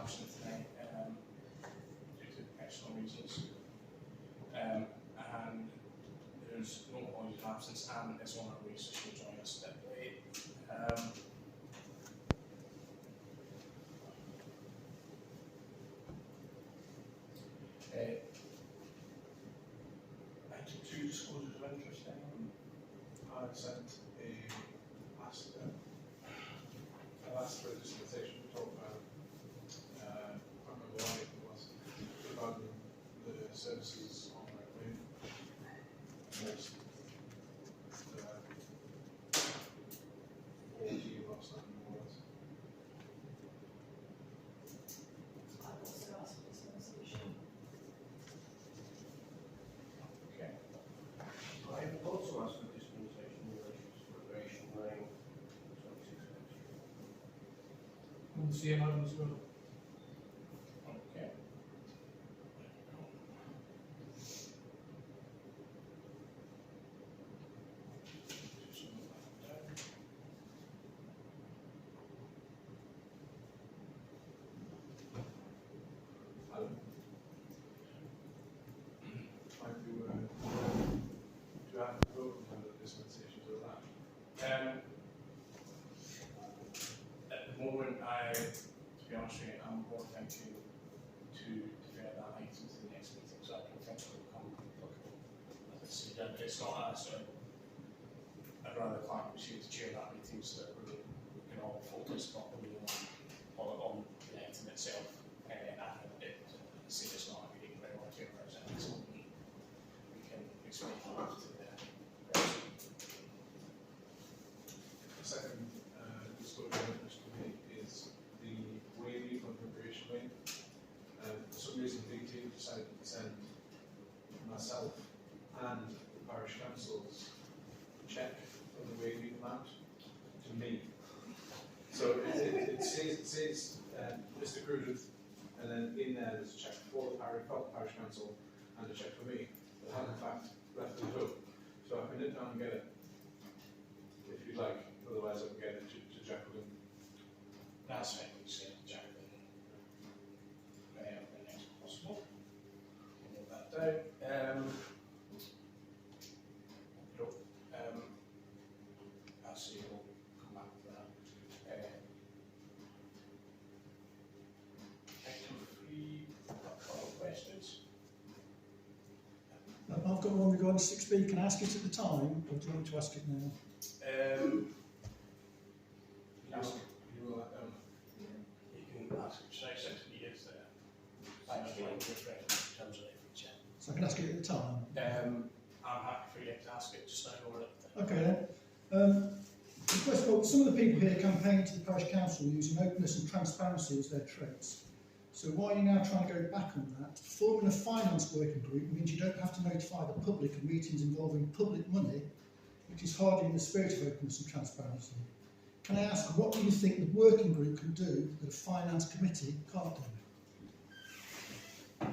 absent tonight due to personal reasons. And there's no apologies of absence, and it's on our way, so she'll join us a bit late. I took 2 disclosures of interest then. I sent asked for a dispensation to talk about, I can't remember why it was, regarding the services on my claim. Most 40 last time it was. I've also asked for dispensation. Okay. I have also asked for dispensation in relation to Federation Lane, 26 And the CMO as well. Okay. Do I have to vote on the dispensations of that? At the moment, to be honest with you, I'm more thinking to defer that item to the next meeting, so I don't think it will come applicable. As I said, it's not a sort of, I'd rather the client was here to chair that meeting so that we can all focus properly on the item itself. It's not a really priority of ours, and so we can explain that to the person. The second disclosure of interest to me is the way on preparation lane. For some reason, BT decided to send myself and the parish council's check for the way amount to me. So it says Mr. Cruden, and then in there there's a check for the parish council and a check for me. But I have in fact left it home. So I can nip down and get it if you'd like. Otherwise, I can get it to Jacqueline. That's fine, we say Jacqueline. The next possible. We'll note that down. I'll see, we'll come back to that. Item 3, follow questions. I've got one regarding 6B. Can I ask it at the time, or do you want me to ask it now? You will let them. You can ask it, so 6B is the final language reference in terms of every check. So I can ask it at the time. I'm happy for you to ask it just now or at the Okay then. First of all, some of the people here campaign to the parish council using openness and transparency as their traits. So why are you now trying to go back on that? Forming a finance working group means you don't have to notify the public of meetings involving public money, which is hardly in the spirit of openness and transparency. Can I ask, what do you think the working group can do that a finance committee can't do?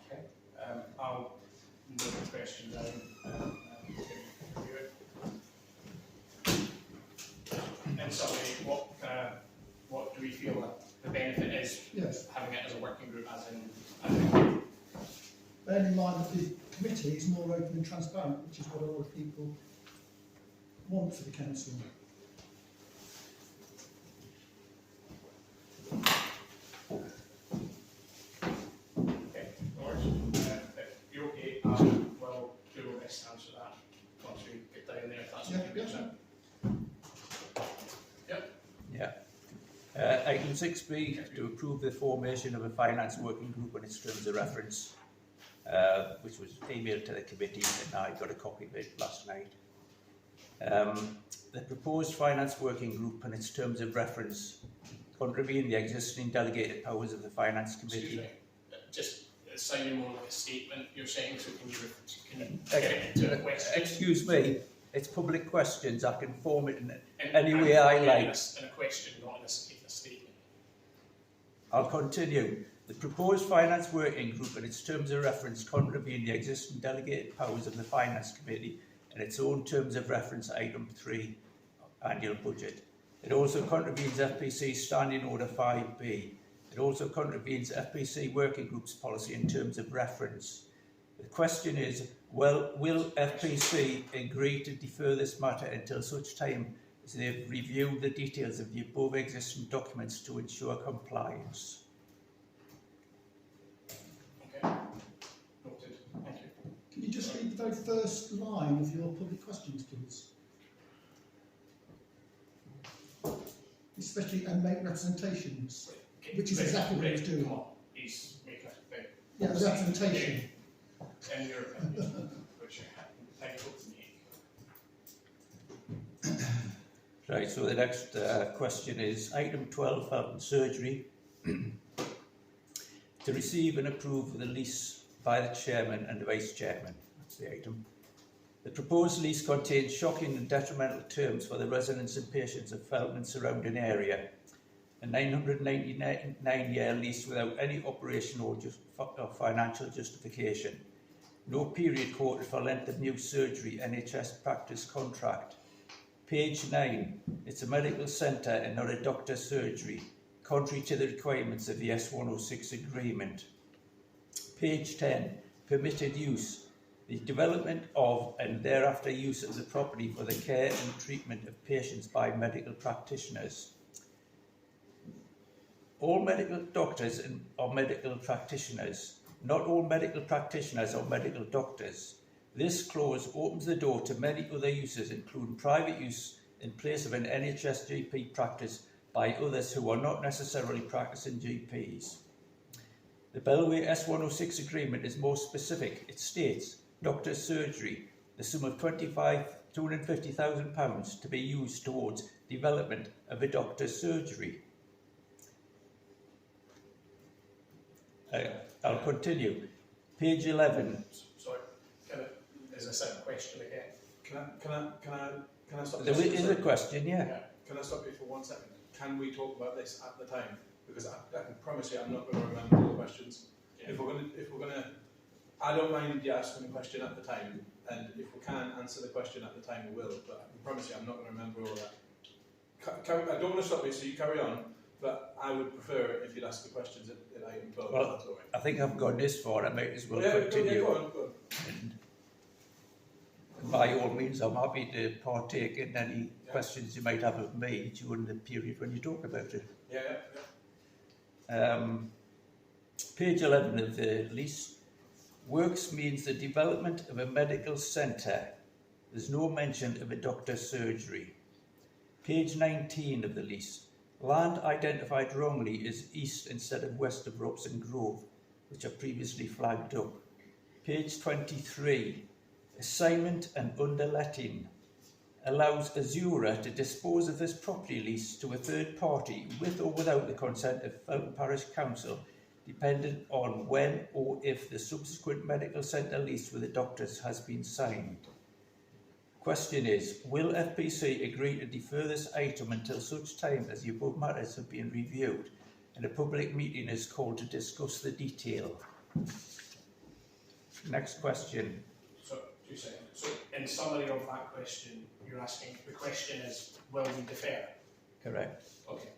Okay. I'll note the question down and review it. In summary, what do we feel that the benefit is Yes. having it as a working group, as in Bearing in mind that the committee is more open and transparent, which is what a lot of people want for the council. okay, Lord, if you're okay, we'll do our best to answer that once we get down there, if that's Yeah, okay. yeah. Item 6B, to approve the formation of a finance working group on its terms of reference, which was emailed to the committee, and I got a copy of it last night. The proposed finance working group and its terms of reference contravene the existing delegated powers of the finance committee. Excuse me, just sounding more like a statement you're saying, so can you get it into a question? Excuse me, it's public questions, I can form it in And- any way I and like. In a question, not in a statement. I'll continue. The proposed finance working group and its terms of reference contravene the existing delegated powers of the finance committee and its own terms of reference item 3, annual budget. It also contravenes FPC Standing Order 5B, It also contravenes FPC working group's policy in terms of reference. The question is, well, will FPC agree to defer this matter until such time as they've reviewed the details of the above existing documents to ensure compliance? Okay, noted, thank you. Can you just read the very first line of your public questions, please? Especially, and make representations, which is exactly what he's doing. Come on, he's making a big. Yeah, representation. In your opinion, which you're entitled to make. Right, so the next question is item 12, Felton Surgery. To receive and approve the lease by the chairman and the vice chairman. That's the item. The proposed lease contains shocking and detrimental terms for the residents and patients of Felton and surrounding area. A 999-year lease without any operational or financial justification. No period quoted for length of new surgery NHS practice contract. Page 9. It's a medical centre and not a doctor's surgery, contrary to the requirements of the S106 agreement. Page 10. Permitted use. The development of and thereafter use of the property for the care and treatment of patients by medical practitioners. All medical doctors are medical practitioners. Not all medical practitioners are medical doctors. This clause opens the door to many other uses, including private use in place of an NHS GP practice by others who are not necessarily practicing GPs. The Bellway S106 agreement is more specific. It states, doctor's surgery, the sum of £250,000 to be used towards development of a doctor's surgery. I'll continue. Page 11. Sorry, is this a question again? Can I stop There you? is a question, yeah. Can I stop you for 1 second? Can we talk about this at the time? Because I can promise you I'm not going to remember all the questions. Yeah. If we're gonna, I don't mind you asking the question at the time, and if we can answer the question at the time, we will. But I can promise you I'm not going to remember all that. I don't want to stop you, so you carry on. But I would prefer it if you'd ask the questions at item 12. Well, that's all right. I think I've gone this far, I might as well Yeah, continue. go on. And by all means, I'm happy to partake in any questions you might have of me during the period when you talk about it. Yeah. Page 11 of the lease. Works means the development of a medical centre. There's no mention of a doctor's surgery. Page 19 of the lease. Land identified wrongly is east instead of west of Robson Grove, which are previously flagged up. Page 23. Assignment and underletting allows Assura to dispose of this property lease to a third party with or without the consent of Felton Parish Council, dependent on when or if the subsequent medical centre lease with the doctors has been signed. Question is, will FPC agree to defer this item until such time as the above matters have been reviewed and a public meeting is called to discuss the detail? Next question. So, 2 seconds. So, in summary of that question, you're asking, the question is, will we defer? Correct. Okay.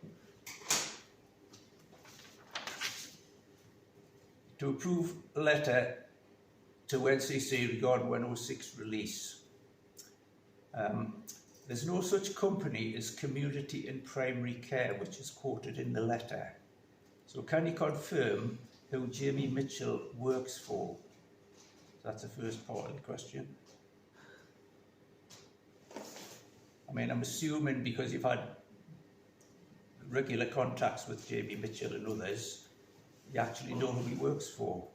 To approve a letter to NCC regarding 106 release. There's no such company as Community and Primary Care, which is quoted in the letter. So can you confirm who Jamie Mitchell works for? That's the first part of the question. I mean, I'm assuming because you've had regular contacts with Jamie Mitchell and others, you actually know who he works for.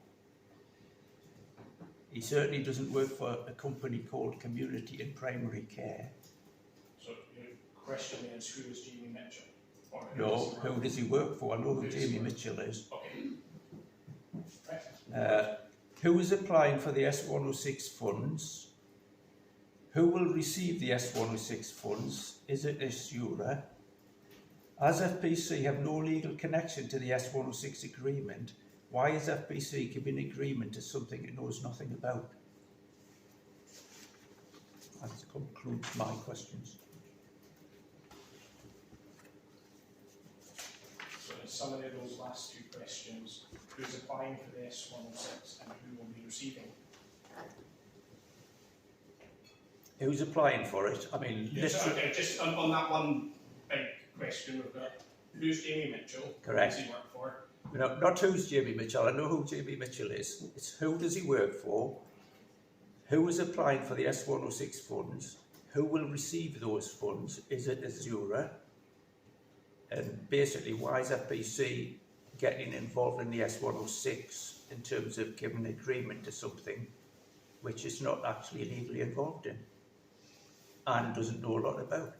He certainly doesn't work for a company called Community and Primary Care. So, your question is, who is Jamie Mitchell? Or No, who does he work for? I know who Jamie Mitchell is. Okay. Right. Who is applying for the S106 funds? Who will receive the S106 funds? Is it Assura? As FPC have no legal connection to the S106 agreement, why is FPC giving agreement to something it knows nothing about? That concludes my questions. So, in summary of those last two questions, who's applying for the S106 and who will be receiving? Who's applying for it? I mean, Yes, okay, just on that one big question, we've got who's Jamie Mitchell? Correct. Who does he work for? not who's Jamie Mitchell. I know who Jamie Mitchell is. It's who does he work for? Who is applying for the S106 funds? Who will receive those funds? Is it Assura? And basically, why is FBC getting involved in the S106 in terms of giving agreement to something which it's not actually legally involved in and doesn't know a lot about?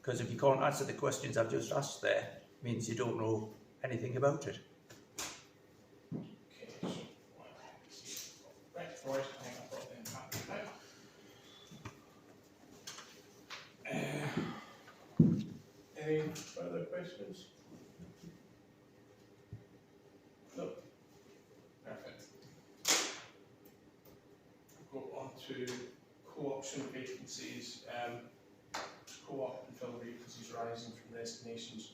Because if you can't answer the questions I've just asked there, means you don't know anything about it. Okay, so, right, right, I think I've got them happy now. Any further questions? No? Perfect. Go on to co-option vacancies. Co-op and fill vacancies rising from resignations.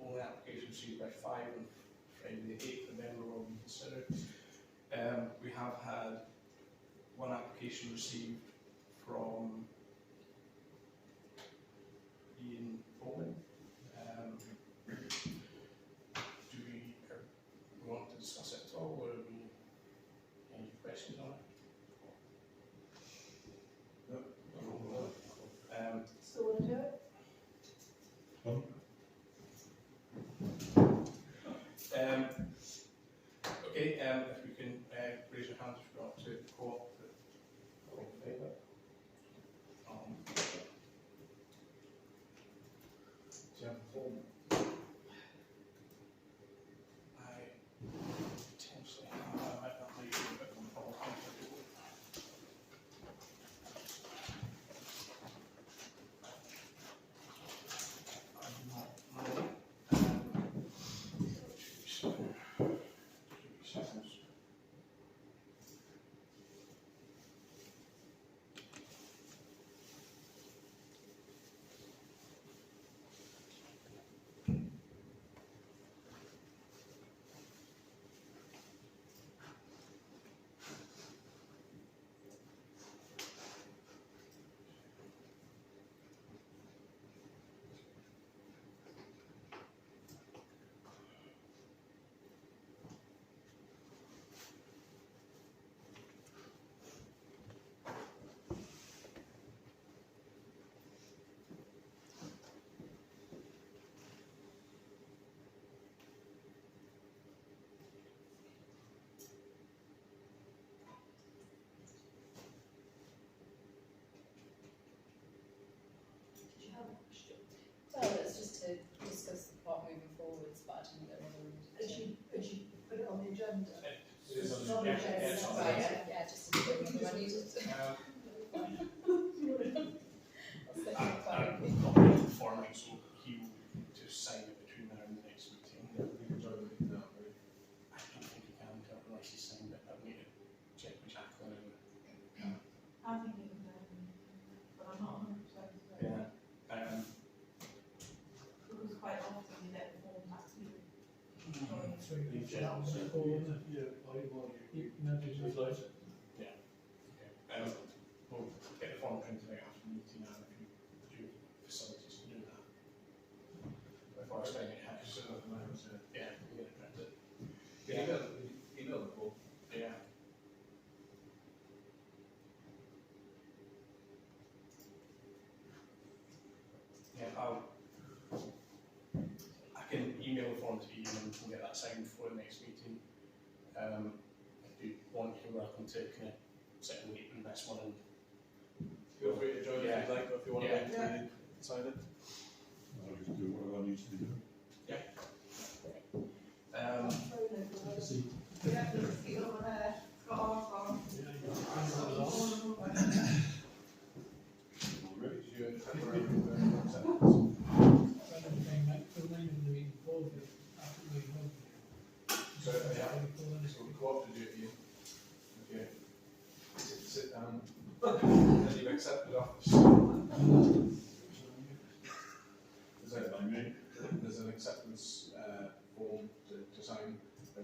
Only applications received by 5 on Friday the 8th of November will be considered. We have had one application received from Ian Bowman. Do we want to discuss it at all, or have we any questions on it? No. Still want to do it? Okay, if we can raise your hands if you want to co-op. All in favour? Do you have a form? I potentially have. I might not leave you, but I'm probably Did you have a question? Well, it's just to discuss the plot moving forwards, but I didn't know whether we would. As you put it on the agenda. It is on the Sorry, agenda, Jess. yeah, it's on the Right, agenda. yeah, just to know whether I needed to. Um, I'll say I'm it fine. confident in forming, so he will just sign it between now and the next meeting. Yeah, we can join the meeting now, right? I don't think he can unless he signed it. I'll need to check with Jacqueline. I think you can do it, but I'm not 100% certain. Yeah. Because quite often you get the form back to you. Leave it. We'll get the form printed out after the meeting now if you do facilities to do that. Before I sign it, Just so, so that the man's, yeah, we get it printed. email the board. Yeah. Yeah, I can email the form to you and we'll get that signed before the next meeting. If you want, you're welcome to kind of sit and wait and this one and Feel free to join if Yeah. you'd like, or if you want to Yeah. wait until you sign it. I'll just do whatever needs to be done. Yeah, you see over there, it's got ours on. Ready to do it? Temporary, acceptance. So, yeah, so we co-opted you, Ian. Okay. Sit down. And then you've accepted office. Is that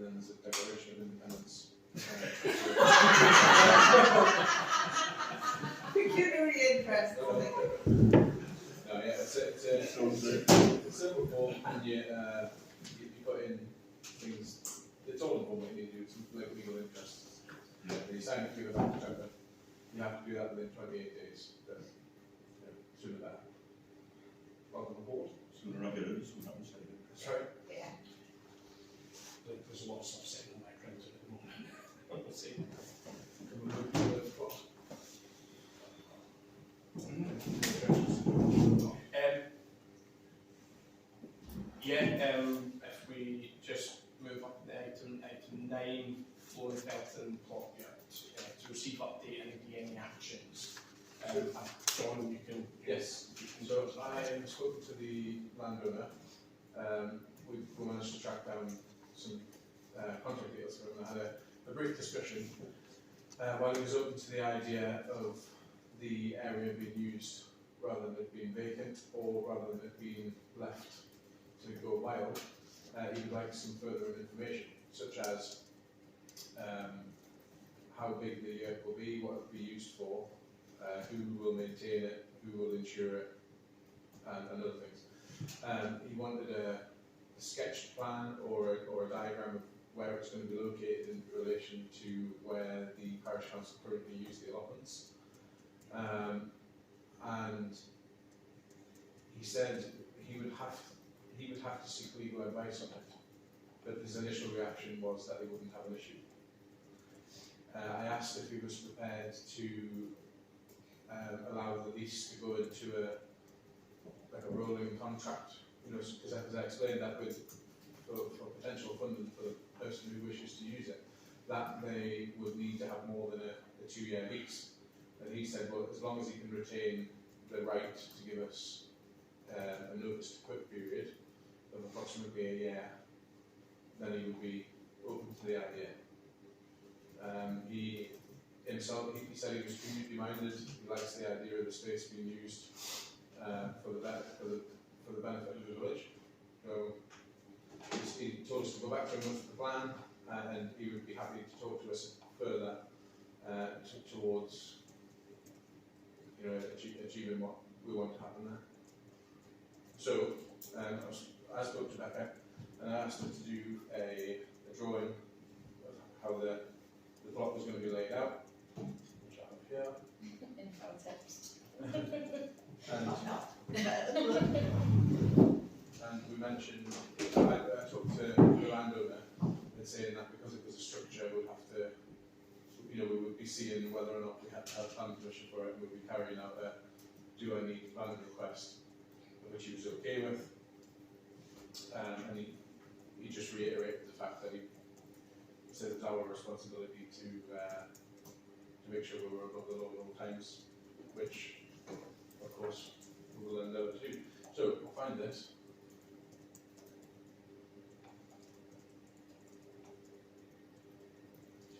then there's a declaration of independence. Pecuniary interest. No, yeah, it's a simple form, and you put in things. It's all in form what you need to do. It's like legal interests. Yeah. You sign it to the bank account. You have to do that within 28 days. But sooner the better. Welcome aboard. Sooner I get it, sooner I say it. That's right. Yeah. There's a lot of stuff sitting on my printer at the moment. We'll see. Can we move to the plot? If we just move up the item 9, Flooring Felton plot Yurt, to receive update and any actions. John, you can. Yes. You can So I spoke to the landowner. We managed to track down some contact details for him. I had a brief discussion while he was open to the idea of the area being used rather than it being vacant or rather than it being left to go wild. He would like some further information, such as how big the yurt will be, what it will be used for, who will maintain it, who will insure it, and other things. He wanted a sketched plan or a diagram of where it's going to be located in relation to where the parish council currently use the allotments. And he said he would have to seek legal advice on it, but his initial reaction was that he wouldn't have an issue. I asked if he was prepared to allow the lease to go into a rolling contract, because as I explained that for potential funding for the person who wishes to use it, that they would need to have more than a 2-year lease. And he said, well, as long as he can retain the right to give us a notice to quit period of approximately a year, then he would be open to the idea. He said he was community minded. He likes the idea of the space being used for the benefit of the village. So he told us to go back to him with the plan, and he would be happy to talk to us further towards achieving what we want to happen there. So I spoke to Becca and I asked her to do a drawing of how the plot was going to be laid out, which I have here. Info tips. And we mentioned, I talked to the landowner and saying that because it was a structure, we'd have to, we would be seeing whether or not we had to have planning permission for it, and we'd be carrying out a do I need planning request, which he was okay with. And he just reiterated the fact that he said it was our responsibility to make sure we were above the law at all times, which, of course, we will endeavour to do. So, we'll find this.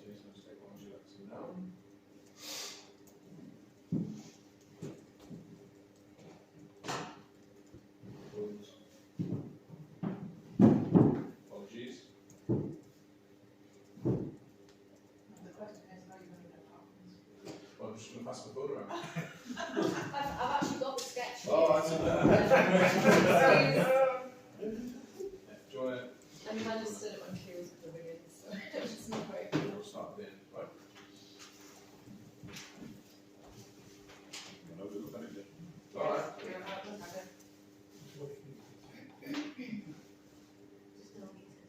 Change the mistake, why don't you let us know? Apologies. The question is how you're going to get apartments. Well, I'm just going to pass my phone around. I've actually got the sketch. Oh, that's Do you want to? I mean, I just did it when she was living in, so it's not very good. We'll start then. Right. I'll have a look at it. All right. Yeah, look at it. Just don't eat it.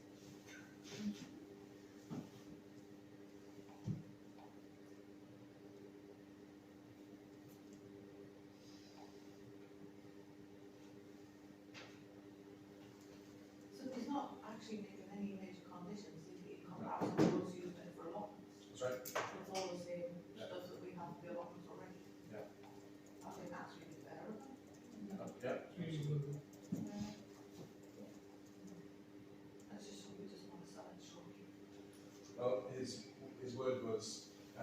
So he's not actually making any major conditions, in comparison to those used it for allotments. That's right. It's all the same Yeah. stuff that we have for the allotments already. Yeah. I think that's really fair, isn't it? Yeah. That's just, we just want to sell it shortly. Well, his word was he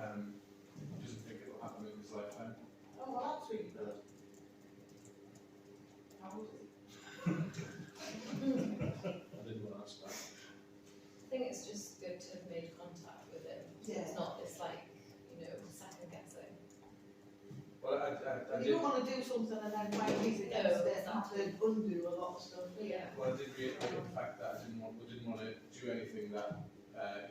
doesn't think it will happen in his lifetime. Oh, well, that's really good. How old is he? I didn't want to ask that. I think it's just want to do something and then fight against it and have to undo a lot of stuff. Yeah. Well, I did reiterate the fact that we didn't want to do anything that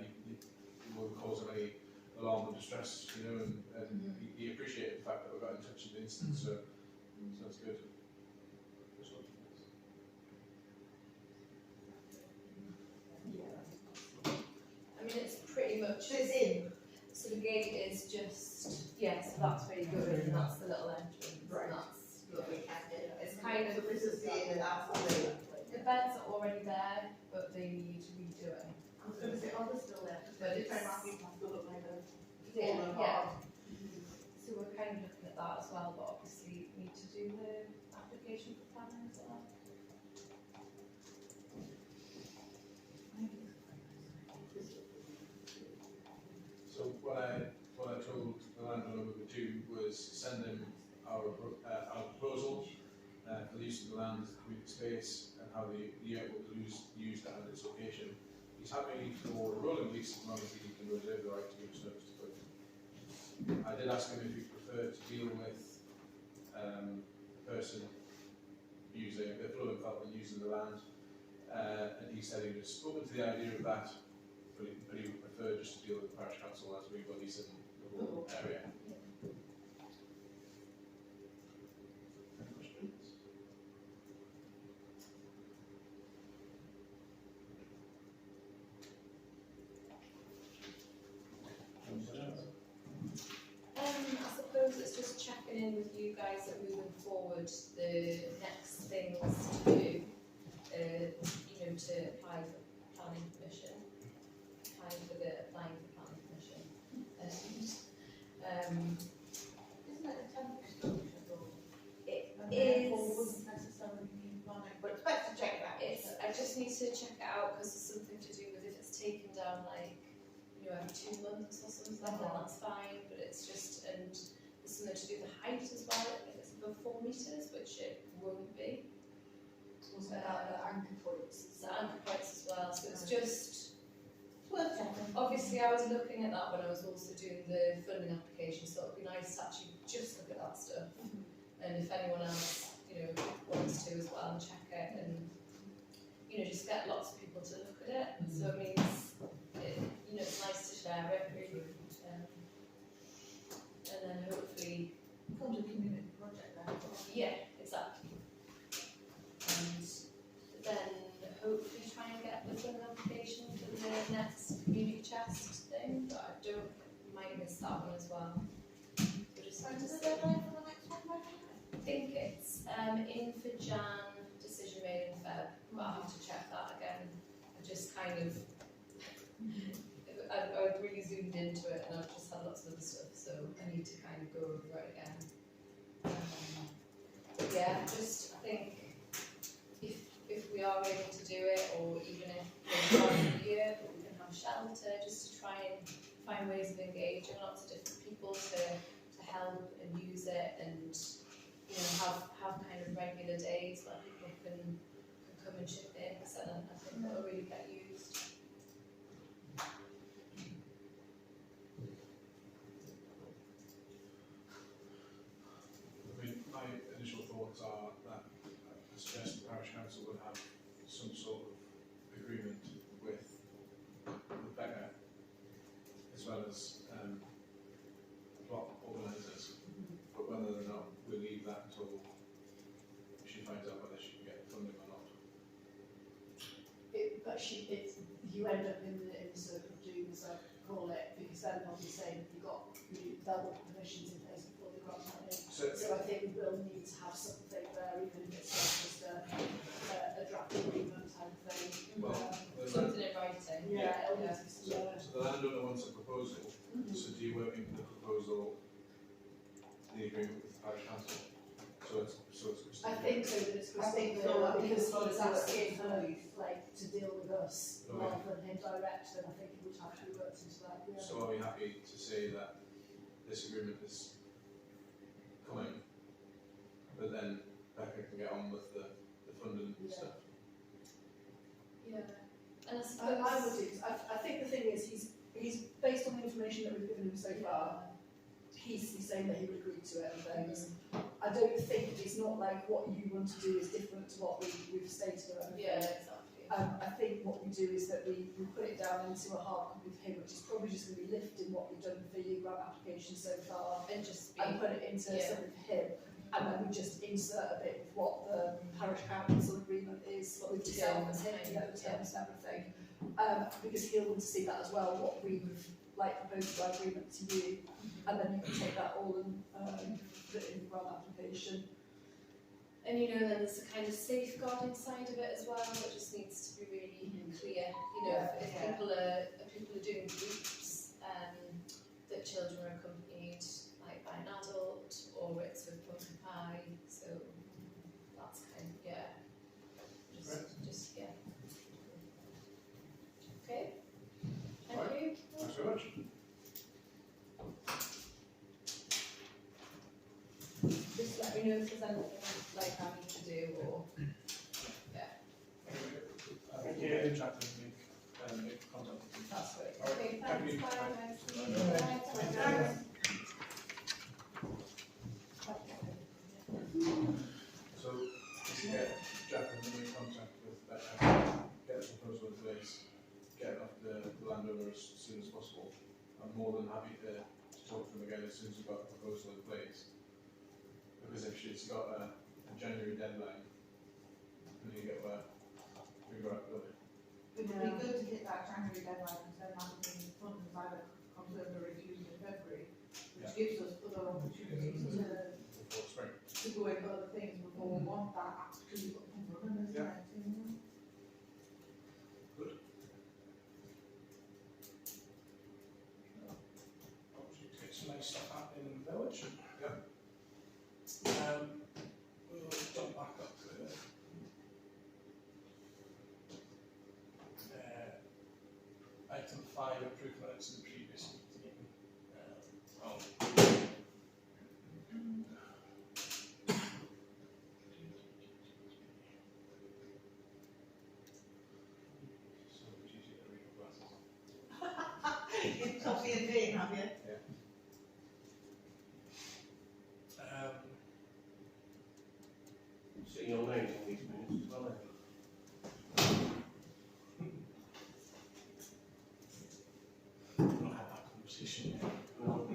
he would cause him any alarm or distress, you know, and he appreciated the fact that we got in touch in the instance, so that's good. I mean, it's pretty much. So it's in. So the gate is just, yeah, so that's where you go in, and that's the little entrance, Right. and that's, Lovely. it's kind of, So this is the in and that's the. the beds are already there, but they need redoing. I was going to say, oh, they're still there. But Every it's- time I think they look like they're Yeah, fallen yeah. apart. So we're kind of looking at that as well, but obviously need to do the application for planning as well. So what I told the landowner we would do was send him our proposal for the use of the land, the community space, and how the Yurt will be used at its location. He's happy for a rolling lease as long as he can reserve the right to give us notice to quit. I did ask him if he preferred to deal with the person using the Felton using the land, and he said he was open to the idea of that, but he would prefer just to deal with the parish council as we've got lease in the whole area. Any questions? I suppose it's just checking in with you guys that moving forward, the next things to do, you know, to apply for planning permission, applying for planning permission. Isn't it a temporary structure though? It And therefore is, wouldn't necessarily need planning, but it's best to check that. I just need to check it out because it's something to do with if it's taken down like, you know, every 2 months or something, then that's fine, but it's just, and there's something to do with the height as well, if it's above 4 metres, which it won't be. Wasn't about the anchor points. It's the anchor points as well, so it's just, It's worth checking. obviously I was looking at that when I was also doing the funding application, so it'd be nice to actually just look at that stuff. And if anyone else, you know, wants to as well, and check it, and, you know, just get lots of people to look at it, so it means, you know, it's nice to share it, really. And then hopefully, Becomes a community project then. yeah, exactly. And then hopefully try and get the funding application for the next community chest thing, but I might miss that one as well. We'll just have to Is see. there a deadline for the next one, by the way? I think it's in for Jan, decision made in Feb, but I'll have to check that again. I just kind of, I really zoomed into it and I've just had lots of other stuff, so I need to kind of go over it again. But yeah, just, I think, if we are able to do it, or even if we're part of the year, but we can have shelter, just to try and find ways of engaging lots of different people to help and use it, and you know, have kind of regular days where people can come and chip in, because then I think that'll really get used. I mean, my initial thoughts are that I suggest the parish council would have some sort of agreement with the beggar, as well as plot organisers, but whether or not we leave that until she finds out whether she can get funding or not. You end up in the circle of doom, as I call it, because then what you're saying, they'll want permissions in place before they grant money. So, So I think we'll need to have something there, even if it's not just a draft agreement type thing. well, Something in writing. Yeah, it'll need Yeah. to be some, so the landowner wants a proposal, so do you work into the proposal, the agreement with the parish council? So it's I think so, that it's I think crystal so, clear, because I think he's so. asking her, like, to deal with us, Okay. rather than him direct, then I think it would have to be worked into that, yeah. So are we happy to say that this agreement is coming, but then Becca can get on with the funding and Yeah. stuff? Yeah. And I I suppose. would do, I think the thing is, he's based on the information that we've given him so far, he's saying that he would agree to it and things. I don't think it's not like what you want to do is different to what we've stated or anything. Yeah, exactly. I think what we do is that we put it down into a hard copy for him, which is probably just going to be lifting what we've done for your grant application so far And just be, and put it into Yeah. something for him. And then we just insert a bit of what the parish council agreement is with yourself and him, you know, the terms and everything. Because he'll want to see that as well, what we've proposed by agreement to you. And then you can take that all and put it in the grant application. and you know, then there's a kind of safeguarding side of it as well, that just needs to be really clear. You know, if people are doing groups, that children are accompanied like by an adult, or it's with pumpkin pie, so that's kind of, just yeah. Okay, thank Right. you. Thanks very much. Just let me know if there's anything like I need to do, or Thank you. Chat to make contact with you. that's great. All right, Okay, thank you. thanks, bye, nice to meet you. Bye. Bye. So, if you get Jack and then in contact with that, get a proposal in place, get it off the landowner as soon as possible. I'm more than happy to talk to them again as soon as we've got a proposal in place. Because if she's got a January deadline, then you get where we go out with it. It would be good to hit that January deadline, because then that would mean funds either confirmed or refused in February, which gives us other opportunities Before spring. to go into other things before we want that actually up and running, isn't Yeah. it? Obviously, get some nice stuff happening in the village. Yeah. We'll jump back up to item 5, improvements in the previous meeting. So it's easy to read your glasses. You've coffee and tea, have you? See your names in these minutes as well, haven't you? We've not had that conversation yet. No.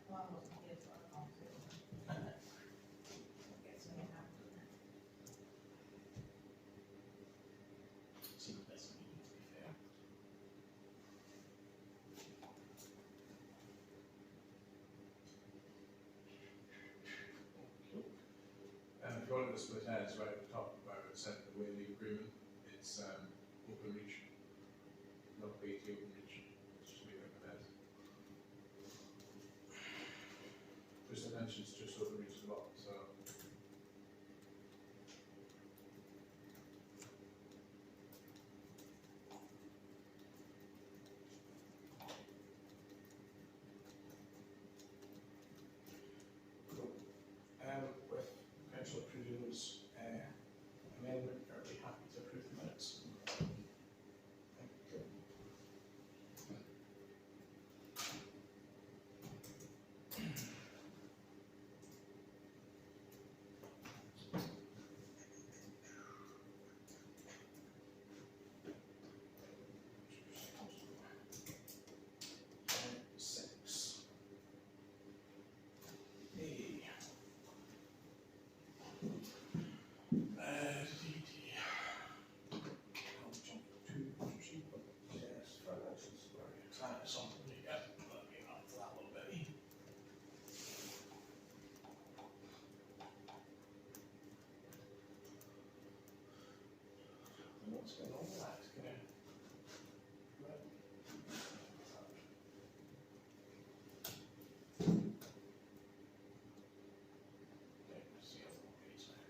Well, I wasn't here, so I can't say. Get something out, doesn't it? Seems the best meeting, to be fair. And if you wanted to split hairs, right at the top, where it said the Whaley agreement, it's open reach, not BT open reach. It's just leave it like that. Just the mentions just open reach a lot, so. With councillor Pruden's amendment, are we happy to approve the minutes? Thank you. Six. A. I'll jump to yes, financial summary. That is something we get. Let me get onto that a little bit. What's going on with that? It's gonna. Okay, let's see how long it is now.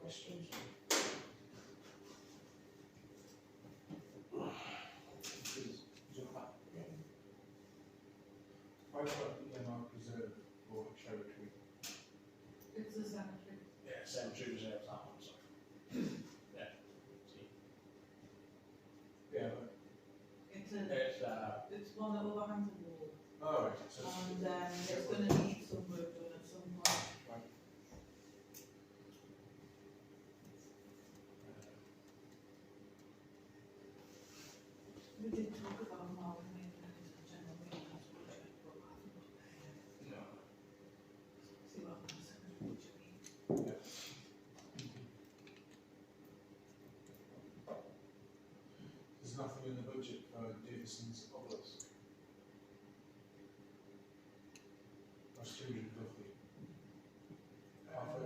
questions? Why not earmark reserve for charity? It's a cemetery. Yeah, cemetery reserves, that one, sorry. Yeah, see. Yeah. It's one that overhangs the wall, Oh, right, so it's. and it's gonna need some work done at some point. We did talk about amalgamating it into the general maintenance budget, but I haven't got there yet. No. See what the cemetery budget means. There's nothing in the budget for Davison's obelisk. That's 250.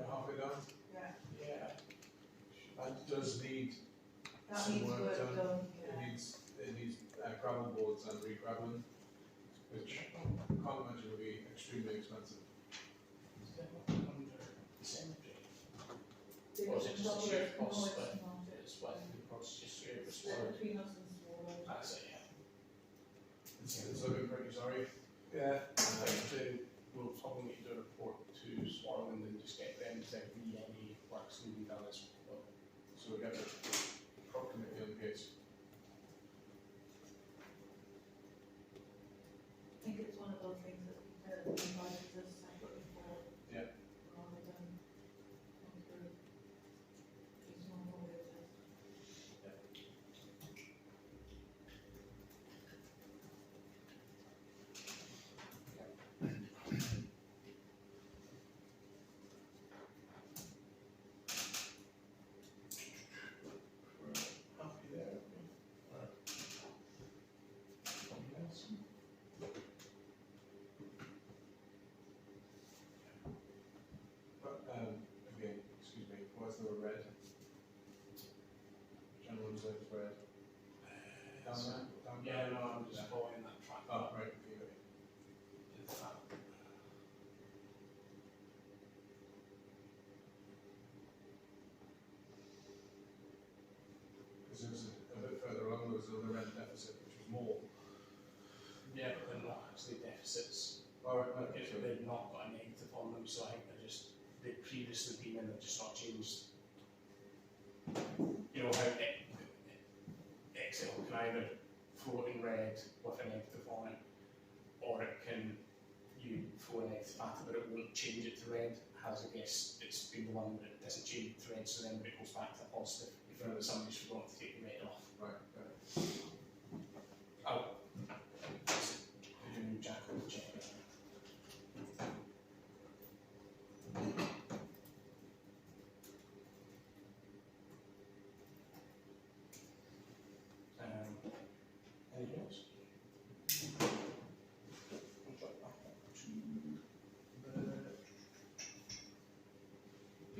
Halfway down. Yeah, Yeah. That does need that some needs work done, It yeah. needs gravel boards and re-graveling, which I can't imagine would be extremely expensive. Is that not under the cemetery? They Or is it just a double shared it, cost no, split? it's not. It's what the cost just shared It's split. split between us and Swallow. That's it, yeah. It's looking pretty sorry. Yeah, I think we'll probably need to do a report to Swarland and just get them to agree any works needing done as well. So we get the prop committee on the case. I think it's one of those things that we invited as a separate report. Yeah. Rather than come through these normal wages. Happy there. Alright. Something else? But, again, excuse me, why is there a red? General reserve is red. Down there? Down Yeah, there? no, I'm just following that track. Oh, right, okay. Because it was a bit further along, there was another red deficit, which was more. Yeah, but they're not actually deficits. Alright, Like, okay, so they've not got a negative on them, so I think they've previously been and they've just not changed. You know how Excel can either float in red with a negative on it, or it can, you throw a negative at it, but it won't change it to red. Has, I guess, it's been the one that it doesn't change it to red, so then it goes back to positive. If somebody's forgotten to take the red off. right, Oh. The new jack will check it. Anything else? We'll drop back up to the B.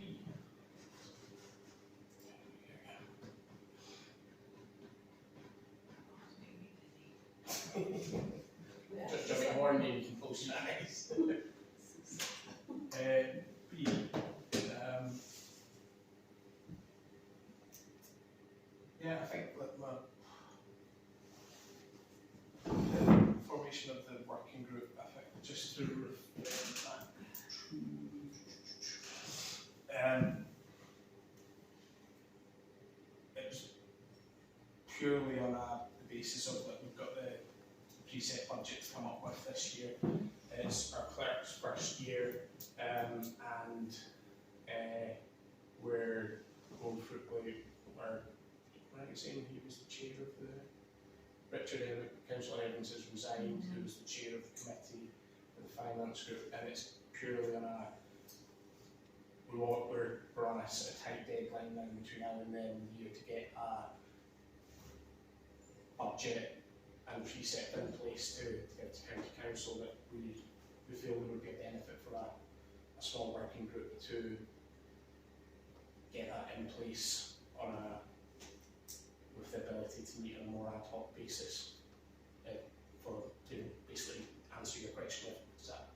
Just a bit more and you can post that nice. B. Yeah, I think that the formation of the working group, I think, just to reflect that it was purely on the basis of that we've got the preset budget to come up with this year. It's our clerk's first year, and we're going through our, what are you saying, he was the chair of the, Richard Councillor Evans has resigned, who was the chair of the committee for the finance group, and it's purely on we're on a sort of tight deadline now between now and then year to get a budget and precept in place to give to county council that we feel there would be a benefit for a small working group to get that in place on with the ability to meet on a more ad hoc basis to basically answer your question.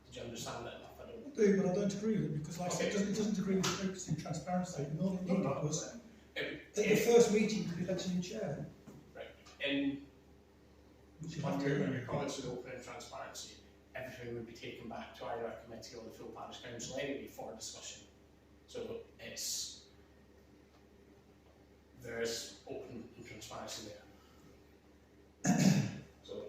Did you understand that enough? I do, but I don't agree with it because, like I said, it doesn't agree with focusing transparency. transparency, and all it needed was It- at the first meeting to be elected in chair. In Which you my have view, to in do. accordance with open and transparency, everything would be taken back to either a committee or the full parish council anyway for discussion. So there's open and transparency there. So,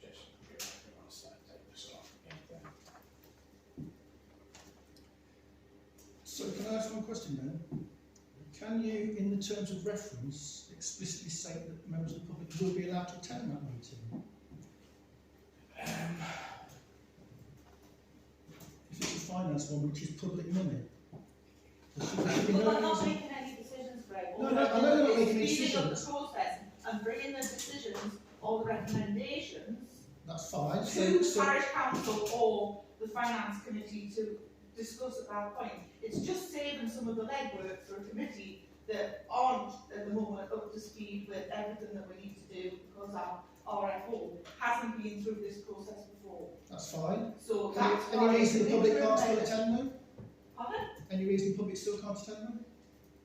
just type this off again. So can I ask one question then? Can you, in the terms of reference, explicitly say that members of the public will be allowed to attend that meeting? If it's a finance one, which is public money? There should be But no they're not reason- making any decisions, Greg. No, no, I know they're not making any Speeding up the decisions. process and bringing the decisions or the recommendations That's fine. to the So, parish council or the finance committee to discuss at that point. It's just saving some of the legwork for a committee that aren't at the moment up to speed with everything that we need to do because our RFO hasn't been through this process before. that's fine. So Any, that's any why reason the it's public interim can't still measure. attend though? Pardon? Any reason the public still can't attend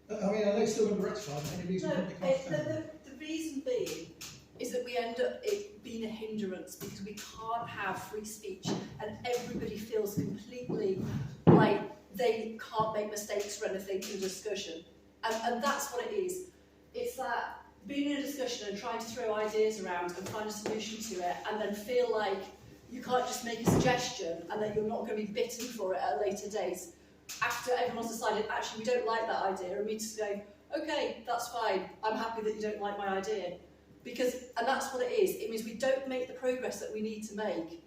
though? I mean, I know it's still under rectified, but any reason No, the public can't attend? the reason being is that we end up it being a hindrance because we can't have free speech and everybody feels completely like they can't make mistakes or anything in a discussion. And that's what it is. It's that being in a discussion and trying to throw ideas around and find a solution to it and then feel like you can't just make a suggestion and that you're not going to be bitten for it at a later date after everyone's decided actually we don't like that idea and we just go, okay, that's fine, I'm happy that you don't like my idea. And that's what it is. It means we don't make the progress that we need to make.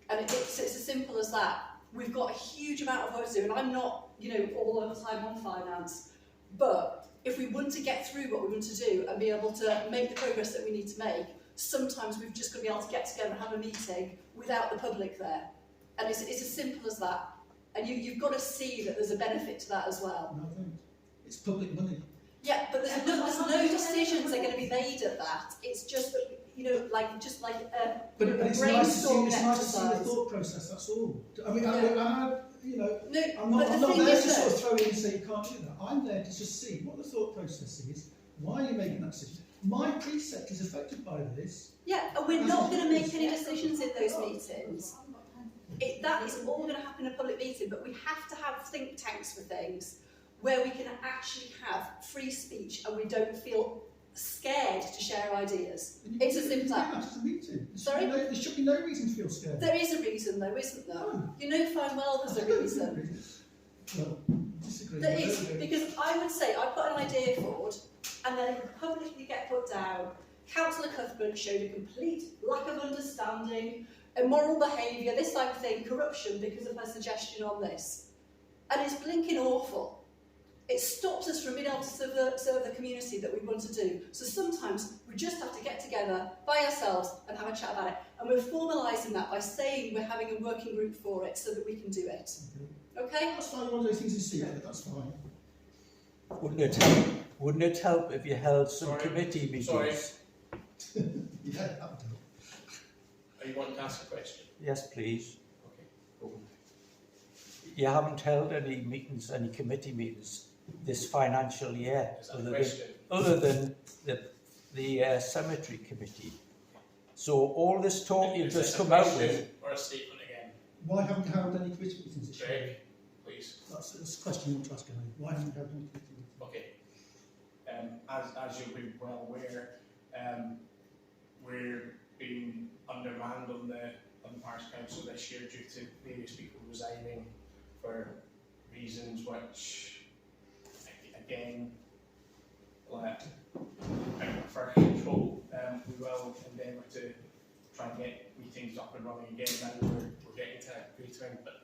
And it's as simple as that. We've got a huge amount of work to do, and I'm not, all the time on finance. But if we want to get through what we want to do and be able to make the progress that we need to make, sometimes we've just got to be able to get together and have a meeting without the public there. And it's as simple as that. And you've got to see that there's a benefit to that as well. No, I don't. It's public money. Yeah, but there's no decisions are going to be made at that. It's just that, But a it's nice to see, brainstorming it's nice to see the exercise. thought process, that's all. I mean, Yeah. I'm No, I'm but not the thing there is to that- sort of throw in and say you can't do that. I'm there to just see what the thought process is, why are you making that decision. My precept is affected by this. Yeah, and we're not going to make any decisions in those meetings. That is all going to happen in a public meeting, but we have to have think tanks for things where we can actually have free speech and we don't feel scared to share ideas. And you It's can as do simple as that as a meeting. Sorry? There should be no reason to feel scared. There is a reason though, isn't there? No. You know fine well there's a reason. Well, disagree. There but is, there we go. because I would say I put an idea forward and then it would publicly get put down. Councillor Cuthbert showed a complete lack of understanding, immoral behaviour, this type of thing, corruption because of her suggestion on this. And it's blinking awful. It stops us from being able to serve the community that we want to do. So sometimes we just have to get together by ourselves and have a chat about it. And we're formalising that by saying we're having a working group for it so that we can do it. Okay? That's fine, one of those things you see, but that's fine. Wouldn't it help if you held some Sorry. committee meetings? Sorry. Yeah, that would help. Are you wanting to ask a question? Yes, please. Okay, go on. You haven't held any meetings, any committee meetings this financial year, Is that a question? other than the cemetery committee. So all this talk you've Is just this a come out question with, or a statement again? Why haven't you held any committee meetings this year? Greg, please. That's a question you want to ask, Ellie. Why haven't you held any committee meetings? Okay. As you'll be well aware, we're being undermanned on the Parish Council this year due to various people resigning for reasons which, again, out of our control. We will endeavour to try and get meetings up and running again. Now we're getting to agreement, but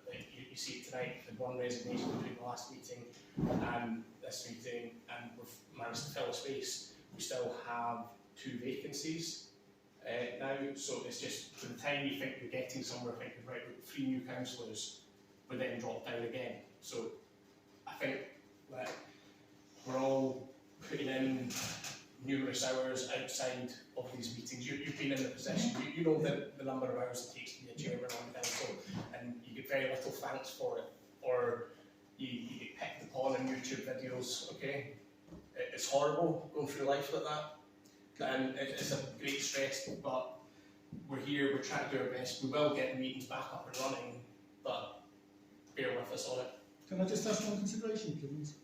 you see it tonight, the one resignation between the last meeting and this meeting, and we've managed to fill a space. We still have 2 vacancies now, so it's just for the time you think you're getting somewhere, thinking, right, we've 3 new councillors, we then drop down again. So I think that we're all putting in numerous hours outside of these meetings. You've been in the position, you know the number of hours it takes to be a chairman on council, and you get very little thanks for it, or you get picked upon in YouTube videos, okay? It's horrible going through life like that, and it's a great stress, but we're here, we're trying to do our best. We will get the meetings back up and running, but bear with us on it. Can I just ask one consideration, please?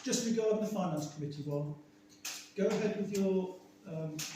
Just regarding the finance committee one, go ahead with your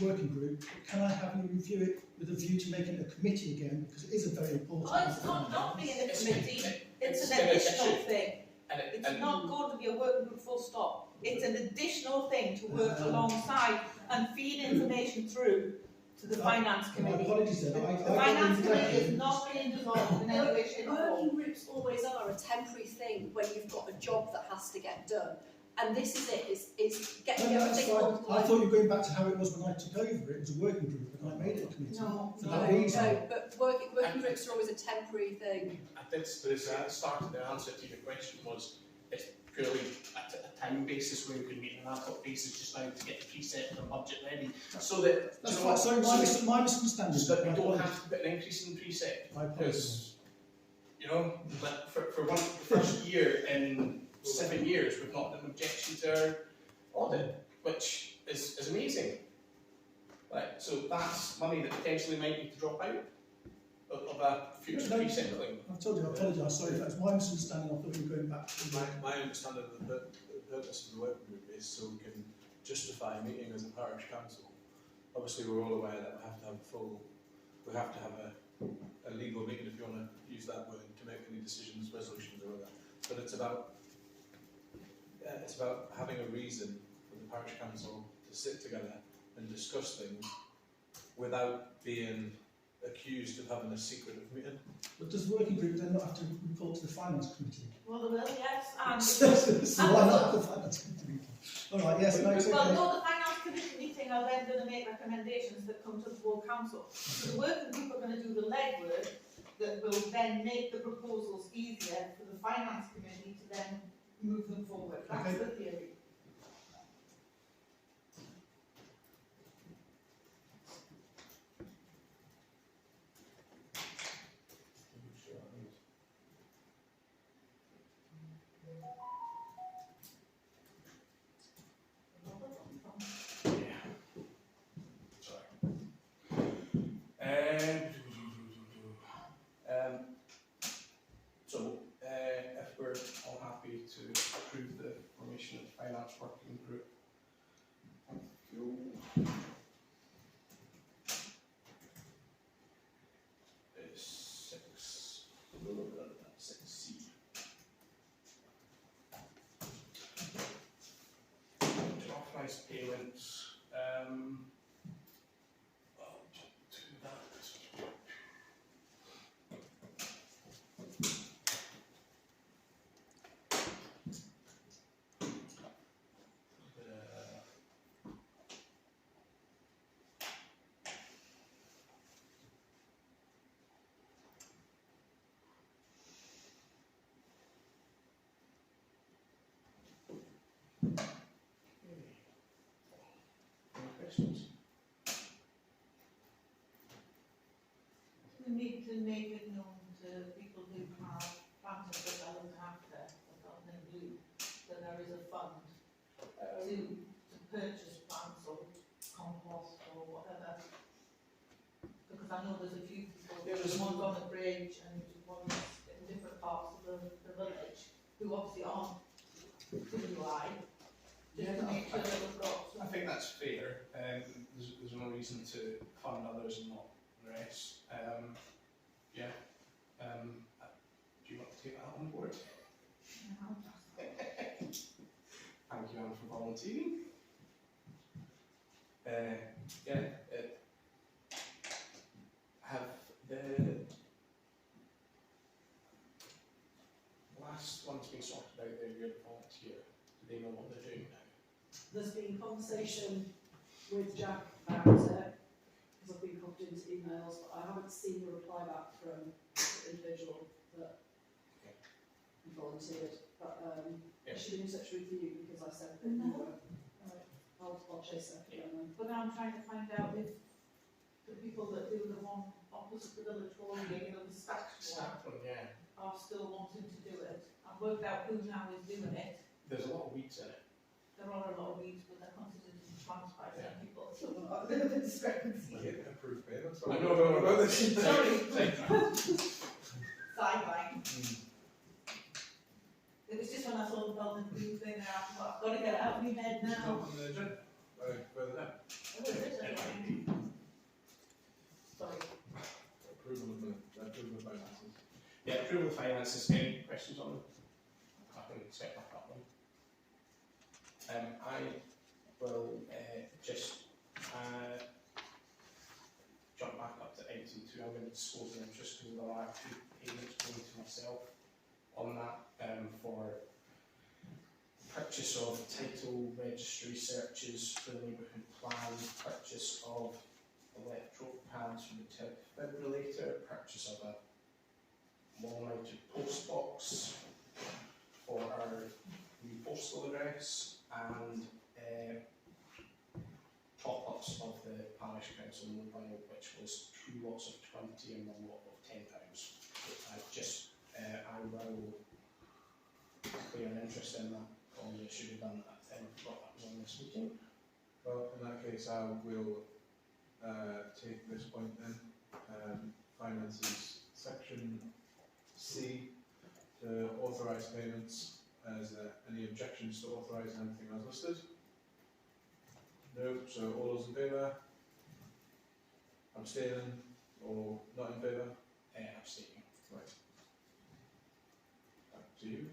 working group, but can I have you review it with a view to making it a committee again, because it is a very important. Oh, it's not being a committee, it's an an additional addition. thing. It's And not going to be a working group full stop. It's an additional thing to work alongside and feed information through to the finance My committee. apologies then, The finance committee is not being dissolved in any way, shape or form. Working groups always are a temporary thing when you've got a job that has to get done. And this is it, is getting No, that's everything fine. on I thought you were going back to how it was when I took over. It was a working group and I made it a committee. No, For no, that reason. No, but working groups are always a temporary thing. I did start of the answer to your question was it's purely a time basis where we can meet on an ad hoc basis just now to get the precept and budget ready, so that That's do you know fine. what? Sorry, my misunderstanding. So that we My don't apologies. have to put an increase in precept, I apologise. because you know, like for one first year in 7 years we've not had an objection to our audit, which is amazing. Right, so that's money that potentially might need to drop out of a future No, precept thing. I've told you, I apologise. Sorry, that was my misunderstanding. I thought you were going back to My understanding of the purpose of the working group is so we can justify a meeting as a parish council. Obviously, we're all aware that we have to have a legal meeting, if you want to use that word, to make any decisions, resolutions or whatever. But it's about having a reason for the parish council to sit together and discuss things without being accused of having a secretive meeting. But does the working group then not have to report to the finance committee? Well, they will, yes, and... So why not the finance committee? All right, yes, no, it's Well, okay. no, the finance committee meeting are then going to make recommendations that come to the full council. So the working group are going to do the legwork that will then make the proposals easier for the finance committee to then move them forward. That's Okay. the theory. If we're all happy to approve the formation of the finance working group. Thank you. It's 6C. To authorise payments, I'll jump to that. Any questions? We need to make it known to people who have planters that they're looking after, that are in blue, that there is a fund to purchase plants or compost or whatever. Because I know there's a few people, there's ones on the bridge and ones in different parts of the village who obviously aren't July. Just to make sure that we've got I some. think that's fair. There's no reason to fund others and not the rest. Yeah. Do you want to take that on board? Thank you, Anne, for volunteering. Have the last one's been sorted out there, you're the volunteer. Do they know what they're doing now? There's been conversation with Jack about it, because I've been copied into emails, but I haven't seen a reply back from the individual that volunteered. But Yeah. she been in touch with you because I said that you were. I'll chase her. Yeah. But now I'm trying to find out if the people that do the one opposite the village hall, you know, the stacked one, Exactly, yeah. are still wanting to do it. I've worked out who now is doing it. There's a lot of weeds in it. There are a lot of weeds, but they're considered plants by some Yeah. people. So a bit of a discrepancy. Get approved payments. I know. Sorry. Sideline. It was just when I saw the Felton Surgery thing there, I thought, I've got to get it out of my head It's now. not on the agenda, further down. Oh, is it? Sorry. Approval of finances. Yeah, approval of finances. Any questions on them? I can step back up one. I will just jump back up to item 2. I'm going to disclose the interest because there are 2 payments going to myself on that for purchase of title registry searches for the neighbourhood plan, purchase of electrode pads for the defibrillator, purchase of a wall-mounted post box for our new postal address, and top-ups of the parish council mobile, which was 2 lots of 20 and 1 lot of £10. I will clear an interest in that. Probably should have done that. I forgot that was on this meeting. Well, in that case, I will take this point then. Finances section C to authorise payments. Is there any objections to authorising anything as listed? No. So all those in favour? Abstaining or not in favour? Abstaining. Right. Back to you.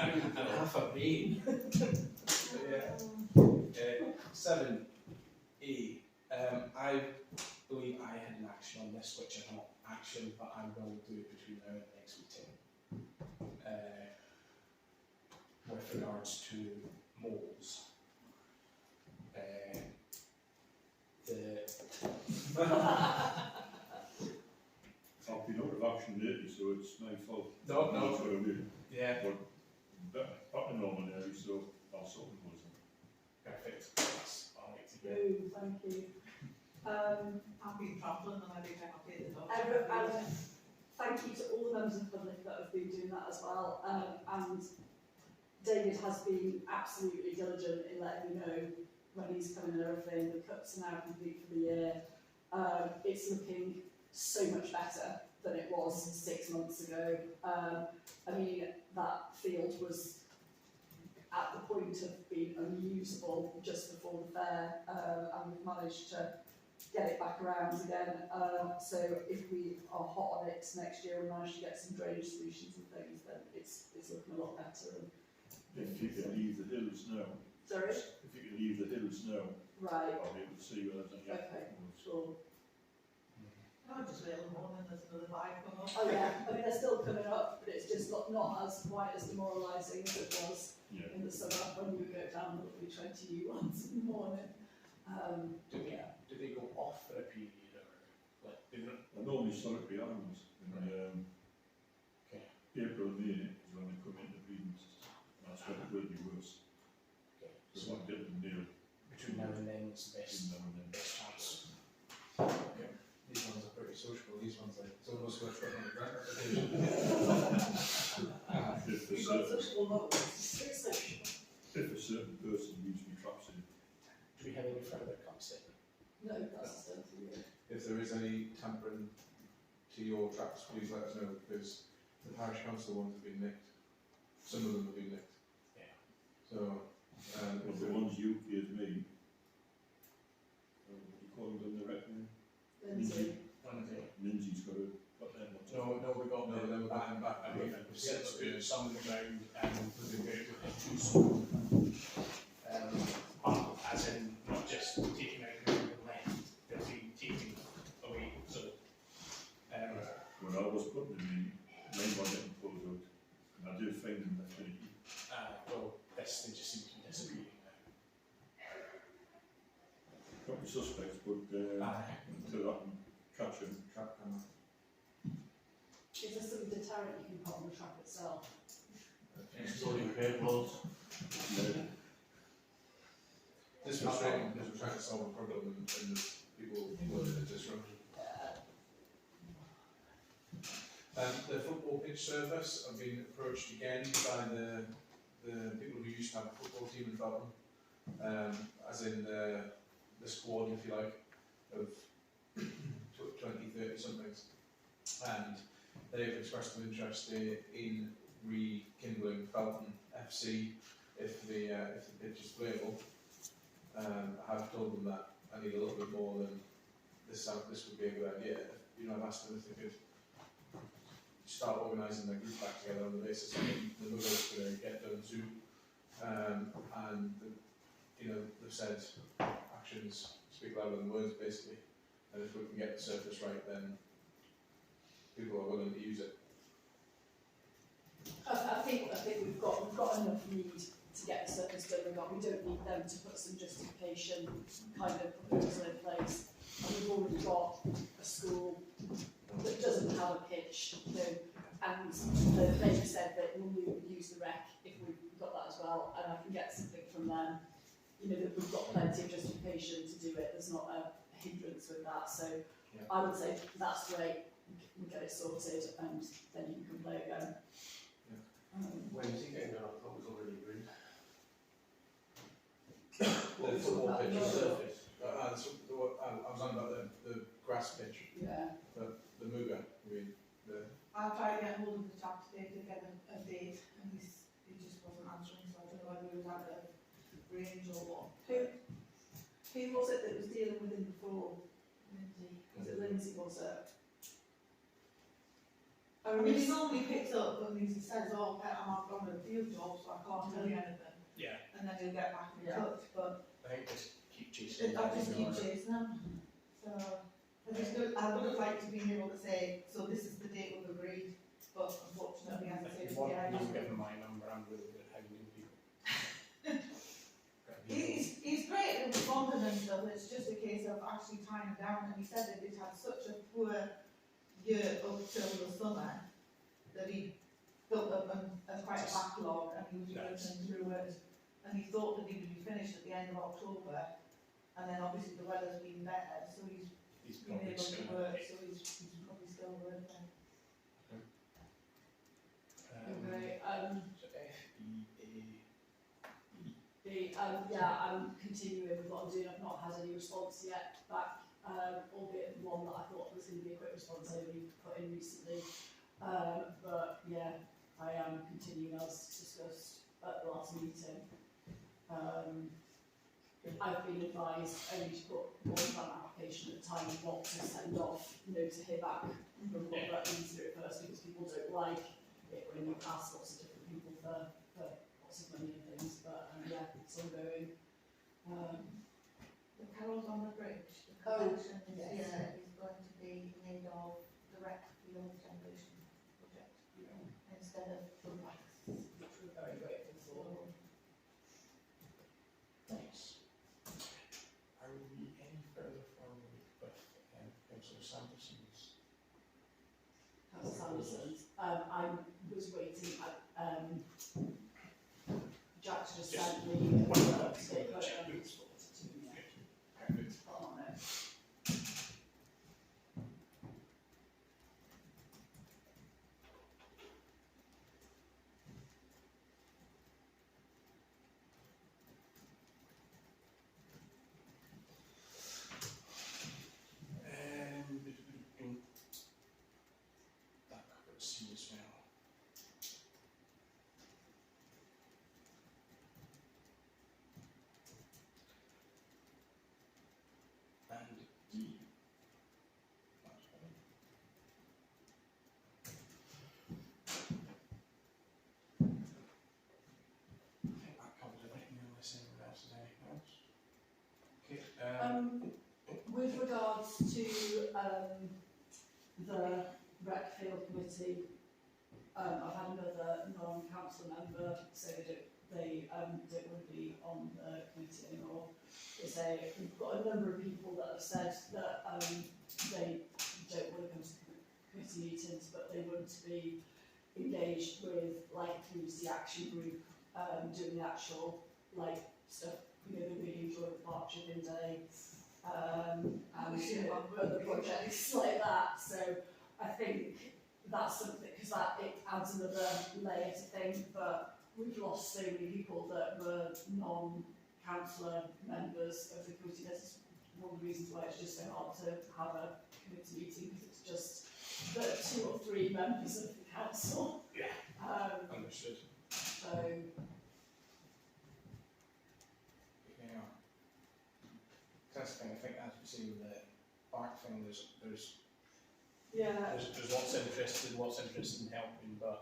And half a brain. 7A. I believe I had an action on this, which is not action, but I will do it between now and the next meeting. With regards to moles. I've been out of action lately, so it's my fault. No. That's what I mean. Yeah. But back in normal area, so I'll sort of close them. Perfect. That's what I like to get. Oh, thank you. I've been travelling and I think I have to get the dog. Thank you to all the members of the public that have been doing that as well. And David has been absolutely diligent in letting me know when he's coming and everything. The cuts are now complete for the year. It's looking so much better than it was 6 months ago. I mean, that field was at the point of being unusable just before the fair, and we've managed to get it back around again. So if we are hot on it next year and manage to get some drainage solutions and things, then it's looking a lot better. If you can leave the hills now. Sorry? If you can leave the hills now, Right. I'll be able to see whether there's any. Okay, sure. I just wait in the morning, there's another vibe come up. Oh yeah, I mean they're still coming up, but it's just not as quite as demoralising as it was Yeah. in the summer when we would go down the 20 new ones in the morning. Do they go off for a period or like do they? I normally start at the animals in Okay. April and May is when they come into breeding system. That's when it will be worse. Okay. So I get them nailed Between now and then it's the best in now and then. chance. These ones are pretty sociable. These ones like it's almost worth getting a grant application. If a We've got certain, social moments, so social. if a certain person leaves me traps in, Do we have any further cuts in? No, that's done for you. If there is any tampering to your traps, please let us know, because the parish council ones have been nicked. Some of them have been nicked. Yeah. So, of the ones you gave me, what do you call them down the right now? Lindsay. One of the Lindsay's got them. no, we got No, them then we've got them back. and we've since put some on the ground and might be suspects, but to that catch them. Trap camera. Is there some deterrent you can put on the trap itself? Installing payrolls. Yeah. This was written because we're trying to solve a problem and the people wanted a disruption. The football pitch service, I've been approached again by the people who used to have a football team in Felton, as in the squad, if you like, of 20, 30 somethings. And they've expressed an interest in rekindling Felton FC if the pitch is playable. I have told them that I need a little bit more than this would be a good idea. I've asked them if they could start organising their group back together on the basis that the mothers going to get done soon. And they've said actions speak louder than words, basically. And if we can get the surface right, then people are willing to use it. I think we've got enough need to get the surface done. We don't need them to put some justification kind of proposal in place. And we've already got a school that doesn't have a pitch, and they've said that we'll use the rec if we've got that as well, and I can get something from them. That we've got plenty of justification to do it. There's not a hindrance with that, so Yeah. I would say that's great. We get it sorted, and then you can play again. When is he getting done? I thought it was already agreed. What The we talked football about pitch the is other- surface. I was on about the grass pitch, Yeah. the Muga, I mean, I tried to get hold of the chap today to get a date, and he just wasn't answering, so I don't know whether he was out of range or what. Who was it that was dealing with him before? Lindsay. Was it Lindsay, was it? I mean, he normally picks up when he says, oh, I'm on a field job, so I can't tell you anything. Yeah. And then he'll get back in Yeah. touch, but I think just keep chasing. I just keep chasing him. So, I would have liked to be able to say, so this is the date we've agreed, but unfortunately, as I If say, you want, yeah, you can give him my number. I'm really good at hounding people. he's great at responding and stuff, it's just a case of actually tying him down, and he said that he'd had such a poor year up till the summer that he built up quite a backlog, and he was working through it, and he thought that he would be finished at the end of October, and then obviously the weather's been better, so he's been probably able to still work, so he's probably still working. Okay. So FEA. I'm continuing with what I'm doing. I've not had any response yet back, albeit the one that I thought was going to be a quick response I only put in recently. But yeah, I am continuing as discussed at the last meeting. I've been advised only to put one grant application at a time, not to send off, to hear back from what that needs to do it first, because people don't like it when you ask lots of different people for lots of money and things, but yeah, it's ongoing. The Carol's on the bridge, the Oh, collection this yes. year is going to be made of the rec field demolition project instead of the wax. Which we're very grateful for. Thanks. Are we any further forward with Councillor Sanderson's? Sanderson's. I was waiting at Jack just sent me a update, but it's forwarded to me. Perfect. On it. That covers C as well. And D. That's fine. I think that covers everything unless anyone else has anything else. Okay, With regards to the rec field committee, I've had another non-council member say that they don't want to be on the committee anymore. we've got a number of people that have said that they don't want to come to committee meetings, but they want to be engaged with like a community action group, doing the actual like stuff. You know, they really enjoy the park chipping day, and other projects like that. So I think that's something, because that it adds another layer to think. But we've lost so many people that were non-councillor members of the committee. That's one of the reasons why it's just so hard to have a committee meeting, because it's just the 2 or 3 members of the council. Yeah. Understood. So Yeah. That's the thing. I think, as we see with the park thing, there's yeah, lots interested in helping, but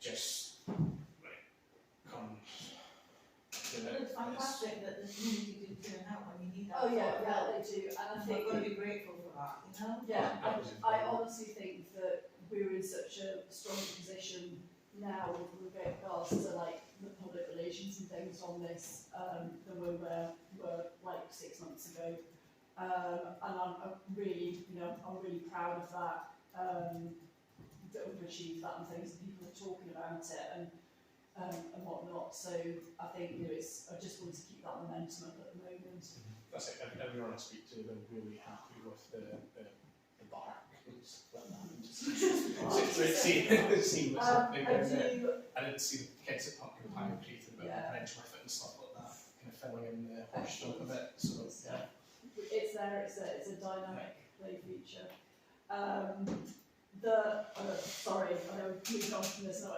just like comes. It's fantastic that the community did turn out when you need that. oh yeah, sort of yeah, help. they do, and I And think we've got to be grateful for that, you know? yeah, That was I important. honestly think that we're in such a strong position now with regards to like the public relations and things on this than we were like 6 months ago, and I'm really, you know, I'm really proud of that, that we've achieved that and things, and people are talking about it and whatnot. So I think, you know, I just want to keep that momentum up at the moment. That's it. Everyone I speak to, they're really happy with the bar and stuff like that. Seeing what's happening down there. I didn't see the kids at Pumpkin Pie creating a bit of a bench with it and stuff like that, kind of filling in the horse shop a bit. So yeah, It's there. It's a dynamic play feature. Sorry, I know we've moved on from this. No,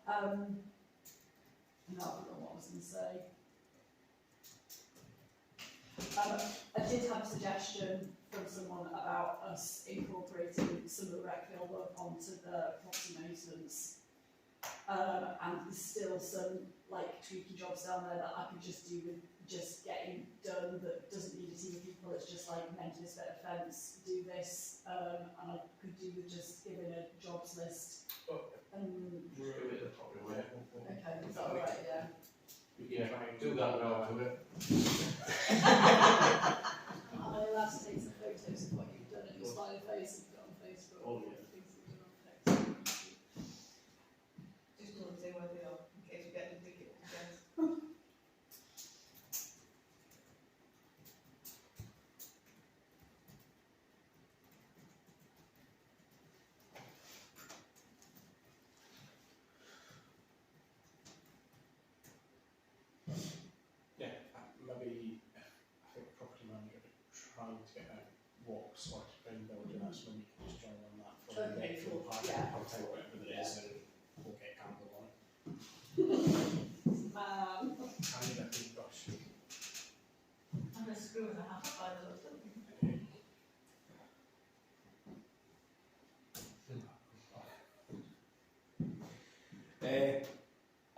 I don't know what I was going to say. I did have a suggestion from someone about us incorporating some of the rec field work onto the property maintenance. And there's still some like tweaky jobs down there that I could just do with just getting done, that doesn't need a team of people. It's just like mend this bit of fence, do this, and I could do with just giving a jobs list. Just do it the proper way. Okay, is that all right? Yeah. Yeah, do that now, do it. Am I allowed to take some photos of what you've done and your smiley face and put it on Facebook? Oh, yeah. The things that you've done on Facebook. Just don't say where they are, in case you get the ticket. maybe I think property manager trying to get a walk sorted around the building. That's when you can just join on that for the Okay, day for the cool. park, Yeah. hotel, whatever it is, and we'll get candle on it. I need a toothbrush. And a screw and a half by the look of them.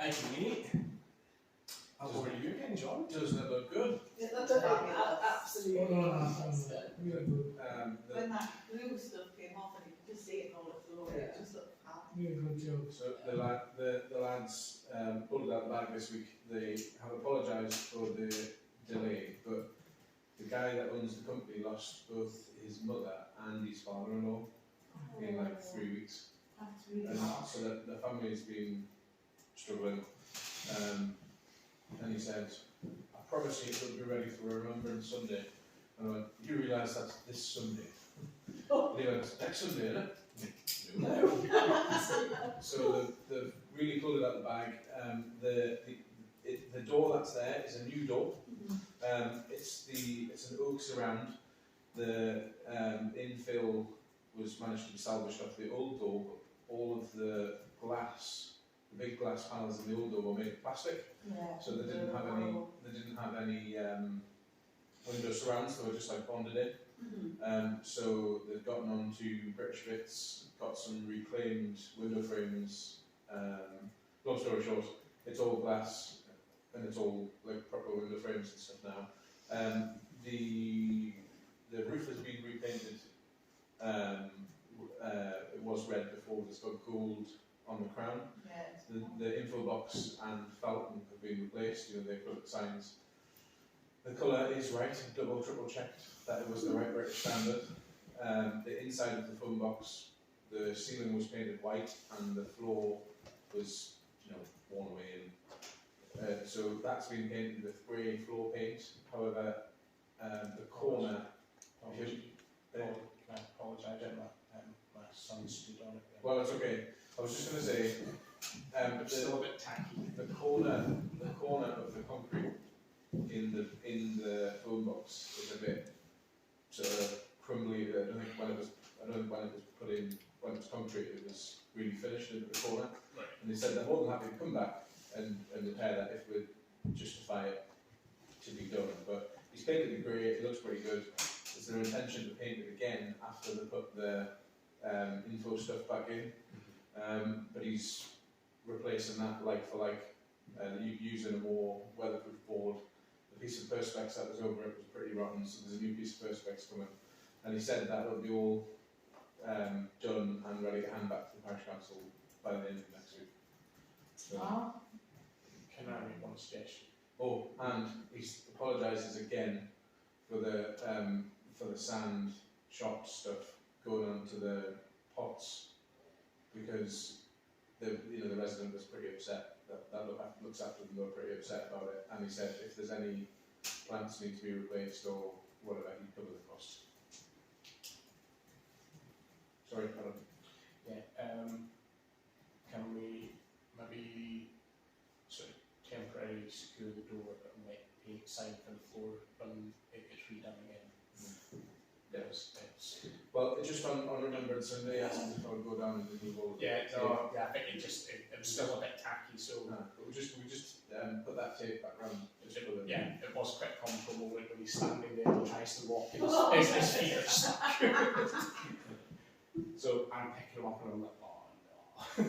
Item 8. How are you again, John? Doesn't it look good? Yeah, that's absolutely. That's good. When that glue stuff came off and you could just see it all the floor, it just looked fab. So the lads pulled out the bag this week. They have apologised for the delay, but the guy that owns the company lost both his mother and his father-in-law in like 3 weeks. That's really And hard. so that the family's been struggling. And he said, I promise you it'll be ready for Remembrance Sunday. And I went, you realise that's this Sunday? And he went, next Sunday, isn't it? No. So they've really pulled it out of the bag. The door that's there is a new door. It's an oak surround. The infill was managed to be salvaged off the old door, but all of the glass, the big glass panels in the old door were made of plastic. Yeah. So they didn't have any window surrounds. They were just like bonded in. So they've gotten on to British bits, got some reclaimed window frames. Long story short, it's all glass and it's all like proper window frames and stuff now. The roof has been repainted. It was red before, it's got gold on the crown. Yeah. The info box and Felton have been replaced, they put up signs. The colour is right, double, triple checked that it was the right British standard. The inside of the phone box, the ceiling was painted white and the floor was, worn away. So that's been painted with grey floor paint. However, the corner, Can I apologise? My son stood on it. well, it's okay. I was just going to say, It's still a bit tacky. the corner of the concrete in the phone box is a bit sort of crumbly. I don't think when it was put in, when it was concrete, it was really finished into the corner. Right. And they said they're more than happy to come back and repair that if we justify it to be done. But he's painted it grey, it looks pretty good. Is there intention to paint it again after they put the info stuff back in? But he's replacing that like for like, using a more weatherproof board. The piece of perspex that was over it was pretty rotten, so there's a new piece of perspex coming. And he said that will be all done and ready to hand back to the parish council by the end of next week. So, Can I make one suggestion? oh, and he apologises again for the sand shop stuff going onto the pots, because the resident was pretty upset. That looks after them, they were pretty upset about it, and he said if there's any plants need to be replaced or whatever, he'd cover the cost. Sorry, Adam. Yeah. Can we maybe sort of temporarily secure the door and let paint sign for the floor when it gets redone again? Yes. Well, just on Remembrance Sunday, I asked if I would go down and removal. Yeah, no, yeah, I think it was still a bit tacky, so. But we just put that tape back round. Yeah, it was quite a comical moment when he's standing there and tries to walk and his feet are stuck. So I'm picking him up and I'm like, oh no.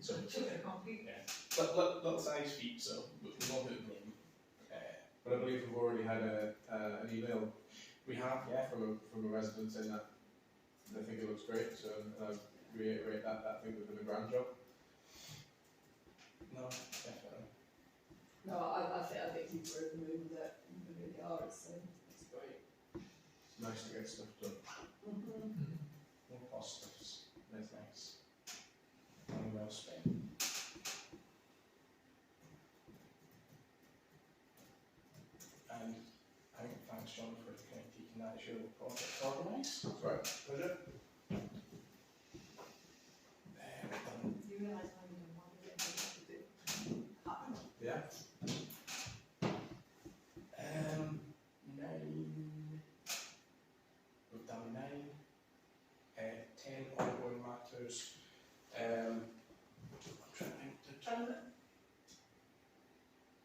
So, yeah. Little size feet, so we won't do the blame. But I believe we've already had an email We have, from a resident saying that they think it looks great, so I reiterate that I think we've done a grand job. no, definitely. No, I think people are in the mood that they really are, it's great. It's nice to get stuff done. More positives. That's nice. Money well spent. And I think thanks, John, for kind of taking that as your project organised. That's right. Pleasure. You realise how you don't want to get to do. Yeah. 9. We've done 9. 10 ongoing matters. I'm trying to think.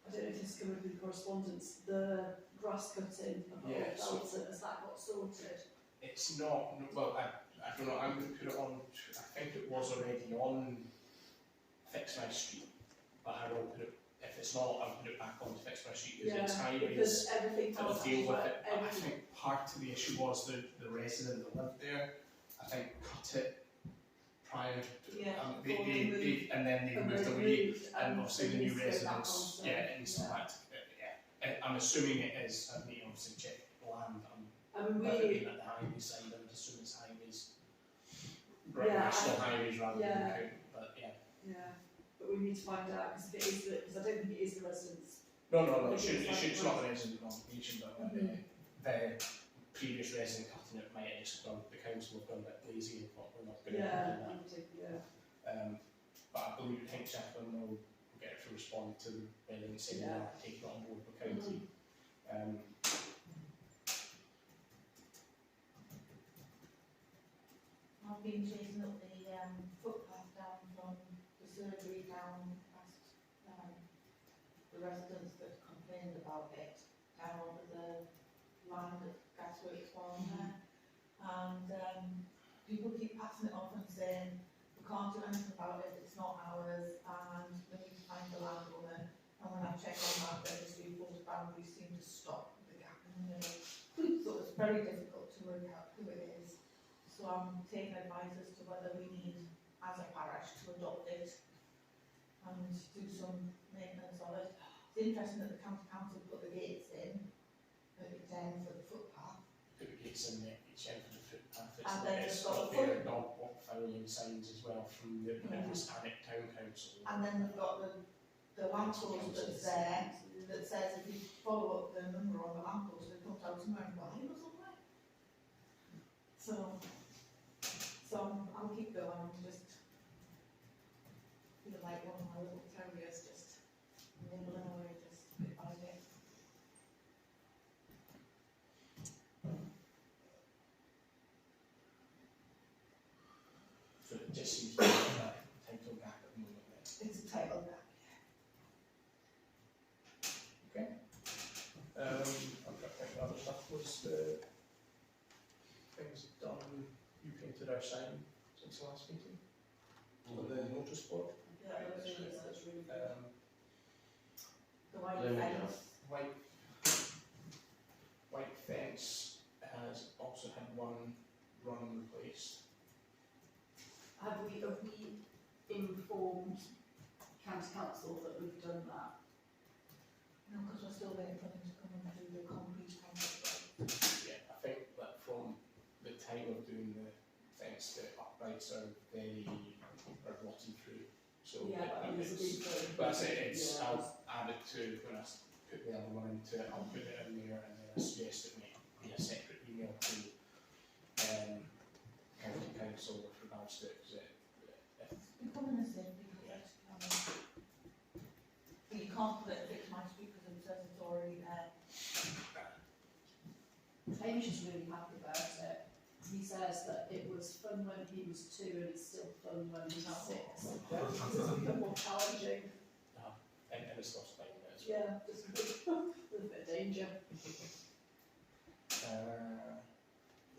I don't know if this covered with correspondence, the grass cutting above Yeah, so- Felton, has that got sorted? It's not, well, I don't know, I'm going to put it on, I think it was already on Fix My Street, but I will put it, if it's not, I'll put it back on Fix My Street, because it's highways, because everything it'll else deal is with like, it, but I think part of the issue was the resident that lived there, I think cut it prior to, Yeah, and then they moved away, and obviously the new residents, yeah, it needs to go back to, yeah. I'm assuming it is, I mean, obviously check the land, I mean, with it we, being at the highway side, I would assume it's highways, Yeah, national highways rather than yeah. county, but yeah. yeah, but we need to find out, because if it is because I don't think it is the residents. No, it Okay, should, it's it's like- not the resident obligation, but the previous resident cutting it might have just done, the council have gone a bit lazy and thought we're not going to do Yeah, that. yeah. But I believe, I think Sheffield will get it to respond to the residents saying they Yeah. are taking it on board with county. I've been chasing up the footpath down from the surgery down past the residents that complained about it, down over the land at Gasworks Farm there. And people keep passing it off and saying, we can't do anything about it, it's not ours, and we need to find the landowner. And when I check on that registry, those boundaries seem to stop the gap in the middle. So it's very difficult to work out who it is. So I'm taking advice as to whether we need, as a parish, to adopt it and do some maintenance of it. It's interesting that the county council put the gates in, And then it's they've got got the their dog walk fouling signs as well from the previous Alnwick Town Council. And then they've got the lamppost that's there, that says if you follow up the number on the lamppost, it comes out somewhere in Valley or somewhere. So I'll keep going, I'm just feel like one of my little terriers just nibbling away just bit by bit. So it just seems to be that title gap at the moment then. It's a title gap. I've got the other stuff was the things done, you painted our sign since the last meeting, on the notice board. Yeah, that's really good. The white Let me fence. White fence has also had one run replaced. Have we informed county council that we've done that? No, because we're still waiting for them to come and do the concrete contract. Yeah, I think that from the time of doing the fence, the uprights are rotten through. So Yeah, but it's, but I say it's, I'll add it to when I put the other one into it, I'll put it in there and then I suggest it may be a separate email to county council with regards to it, because It's becoming the same because but you can't put it fix my street because it says it's already there. Hamish's really happy about it. He says that it was fun when he was 2 and it's still fun when he's 6. It's become more challenging. and it's lost time as well. Yeah, just a little bit of danger.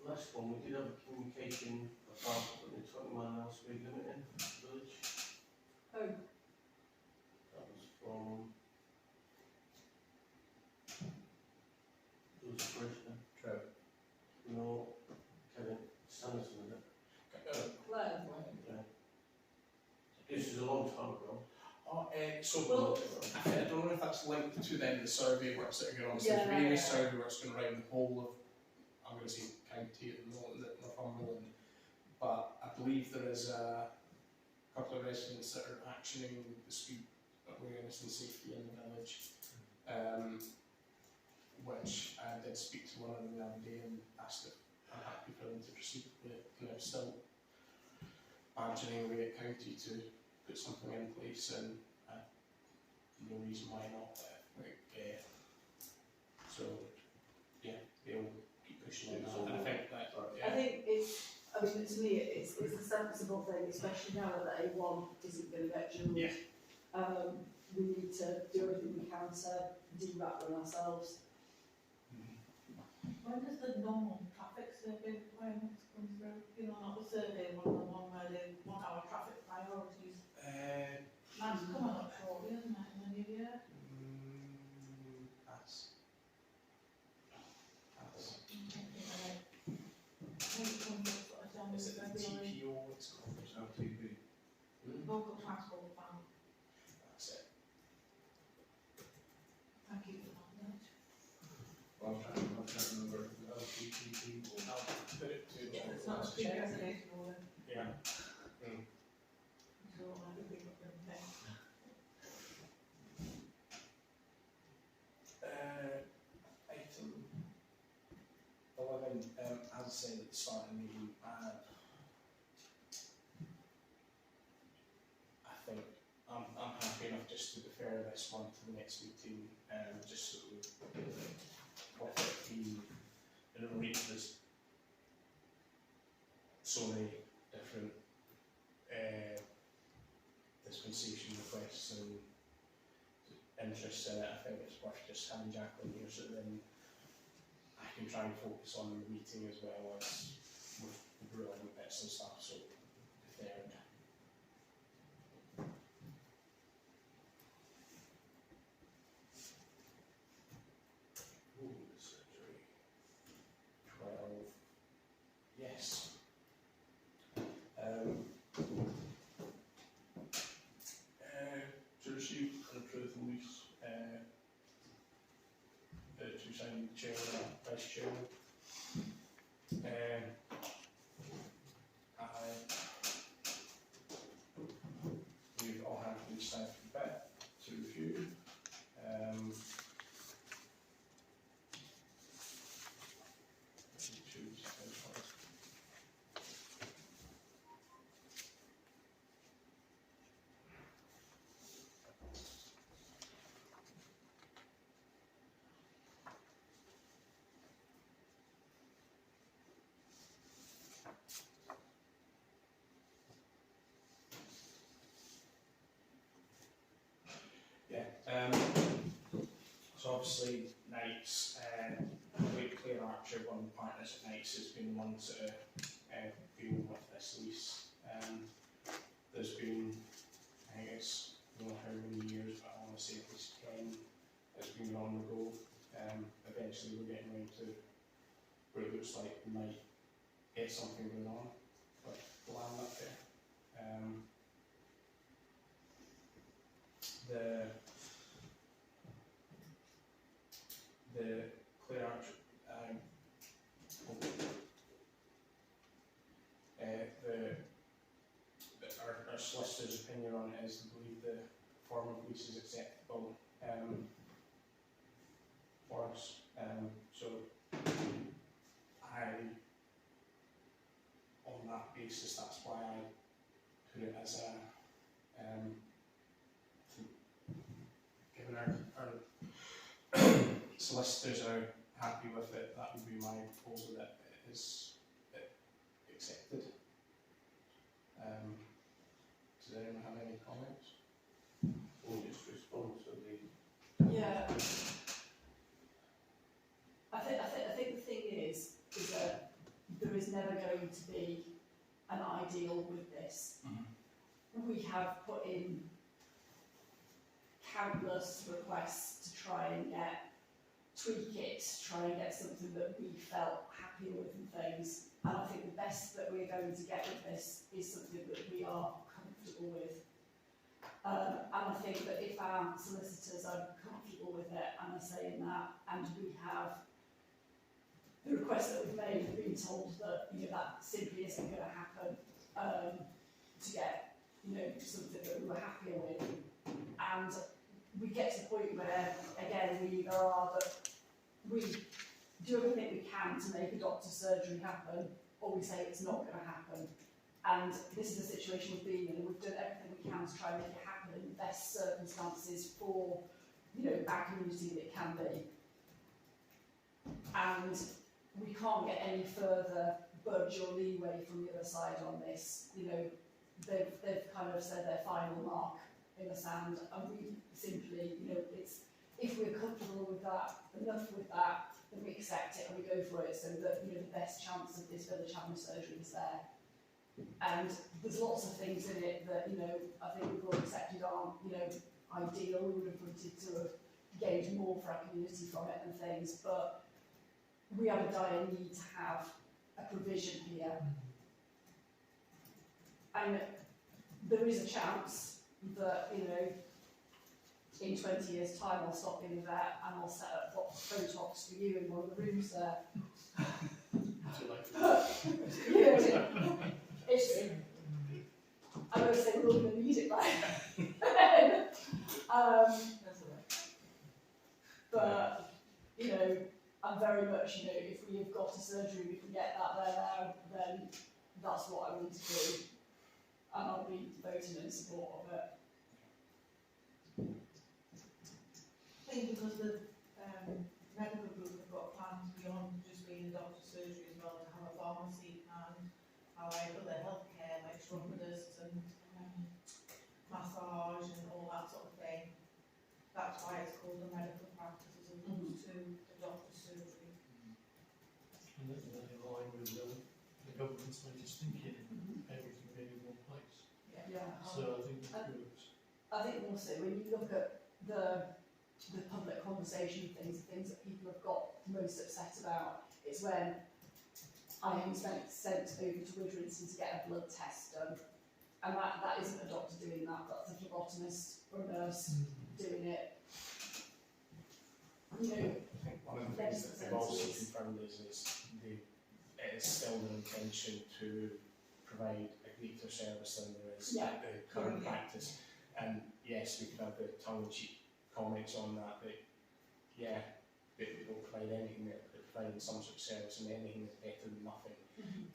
Last one, we did have a communication about putting a 20-mile speed limit in the village. Oh, That was from, who was the parishioner? True. No, Kevin Sanderson, is it? Claire. Yeah. This is a long time ago. So I don't know if that's linked to then the survey works that are going on. So Yeah. the various survey works going around the whole of, I'm going to say county at the moment, Northumberland, but I believe there is a couple of residents that are actioning the speed awareness and safety in the village, which I did speak to one of them the other day and asked if I'm happy for them to proceed with, still badgering away at county to put something in place, and no reason why not. So yeah, they'll keep pushing on that. And I think that I think it's, I mean, to me, it's a sensible thing, especially now that A1 isn't going to get jewelled. Yeah. We need to do everything we can to de-rattling ourselves. When does the normal traffic survey requirements come through? You know, not the survey one, the one where they want our traffic priorities. That's coming up shortly, isn't it, in the new year? That's is it the TPO it's called? It's LTP. Local transport plan. That's it. Thank you for that, Mitch. I'm trying to remember the LTP or I'll put it to Yeah, it's not a street reservation order. Yeah. So I think we've got them there. Item 11, as I said at the start of the meeting, I think I'm happy enough just to defer this one to the next meeting, just so we what the rate there's so many different dispensation requests and interests in it. I think it's worth just having Jacqueline here so then I can try and focus on the meeting as well as with the relevant bits and stuff, so deferred. Surgery. 12. Yes. To receive and approve the lease, to sign the chair and vice chair. obviously nights, Claire Archer, one of the partners at nights, has been one to deal with this lease. There's been, I think it's, I don't know how many years, but I want to say at least 10 that's been on the go. Eventually we're getting ready to where it looks like we might get something going on with the land up there. The Claire Archer, our solicitor's opinion on it is, I believe the form of lease is acceptable for us. So on that basis, that's why I put it as a, given our solicitors are happy with it, that would be my proposal, that it is accepted. Does anyone have any comments? Or just respond to the... Yeah. I think the thing is that there is never going to be an ideal with this. Mm-hmm. We have put in countless requests to try and tweak it, try and get something that we felt happy with and things. And I think the best that we're going to get with this is something that we are comfortable with. And I think that if our solicitors are comfortable with it and are saying that, and we have the request that we've made, being told that that simply isn't going to happen, to get something that we were happier with, and we get to the point where again we either are that we do everything we can to make a doctor's surgery happen, or we say it's not going to happen. And this is the situation we've been in, and we've done everything we can to try and make it happen in the best circumstances for our community that it can be. And we can't get any further budge or leeway from the other side on this. They've kind of said their final mark in the sand, and we simply, it's, if we're comfortable with that, enough with that, then we accept it and we go for it, so that the best chance of this village having surgery is there. And there's lots of things in it that I think we've all accepted aren't ideal. We would have wanted to have gained more for our community from it and things, but we have a dire need to have a provision here. And there is a chance that, in 20 years' time I'll stop being a vet and I'll set up Botox for you in one of the rooms there. It's, I'm going to say we're all going to need it by then. But, I'm very much, if we have got a surgery, we can get that there now, then that's what I need to do. And I'll be voting in support of it. I think because the medical group have got plans beyond just being a doctor's surgery as well, to have a pharmacy and like other healthcare, like shoulders and massage and all that sort of thing. That's why it's called a medical practice as opposed to a doctor's surgery. And that's in line with the government's latest thinking, everything being in one place. Yeah. So I think that works. I think also when you look at the public conversation things that people have got most upset about, it's when I am sent over to Widrington to get a blood test done, and that isn't a doctor doing that, that's a phlebotomist or a nurse doing it. I think one of the things that they've also confirmed is it is still their intention to provide a greater service than there is at the current practice. And yes, we could have the tongue-in-cheek comments on that, but yeah, they will provide anything, they're providing some sort of service, and anything is better than nothing.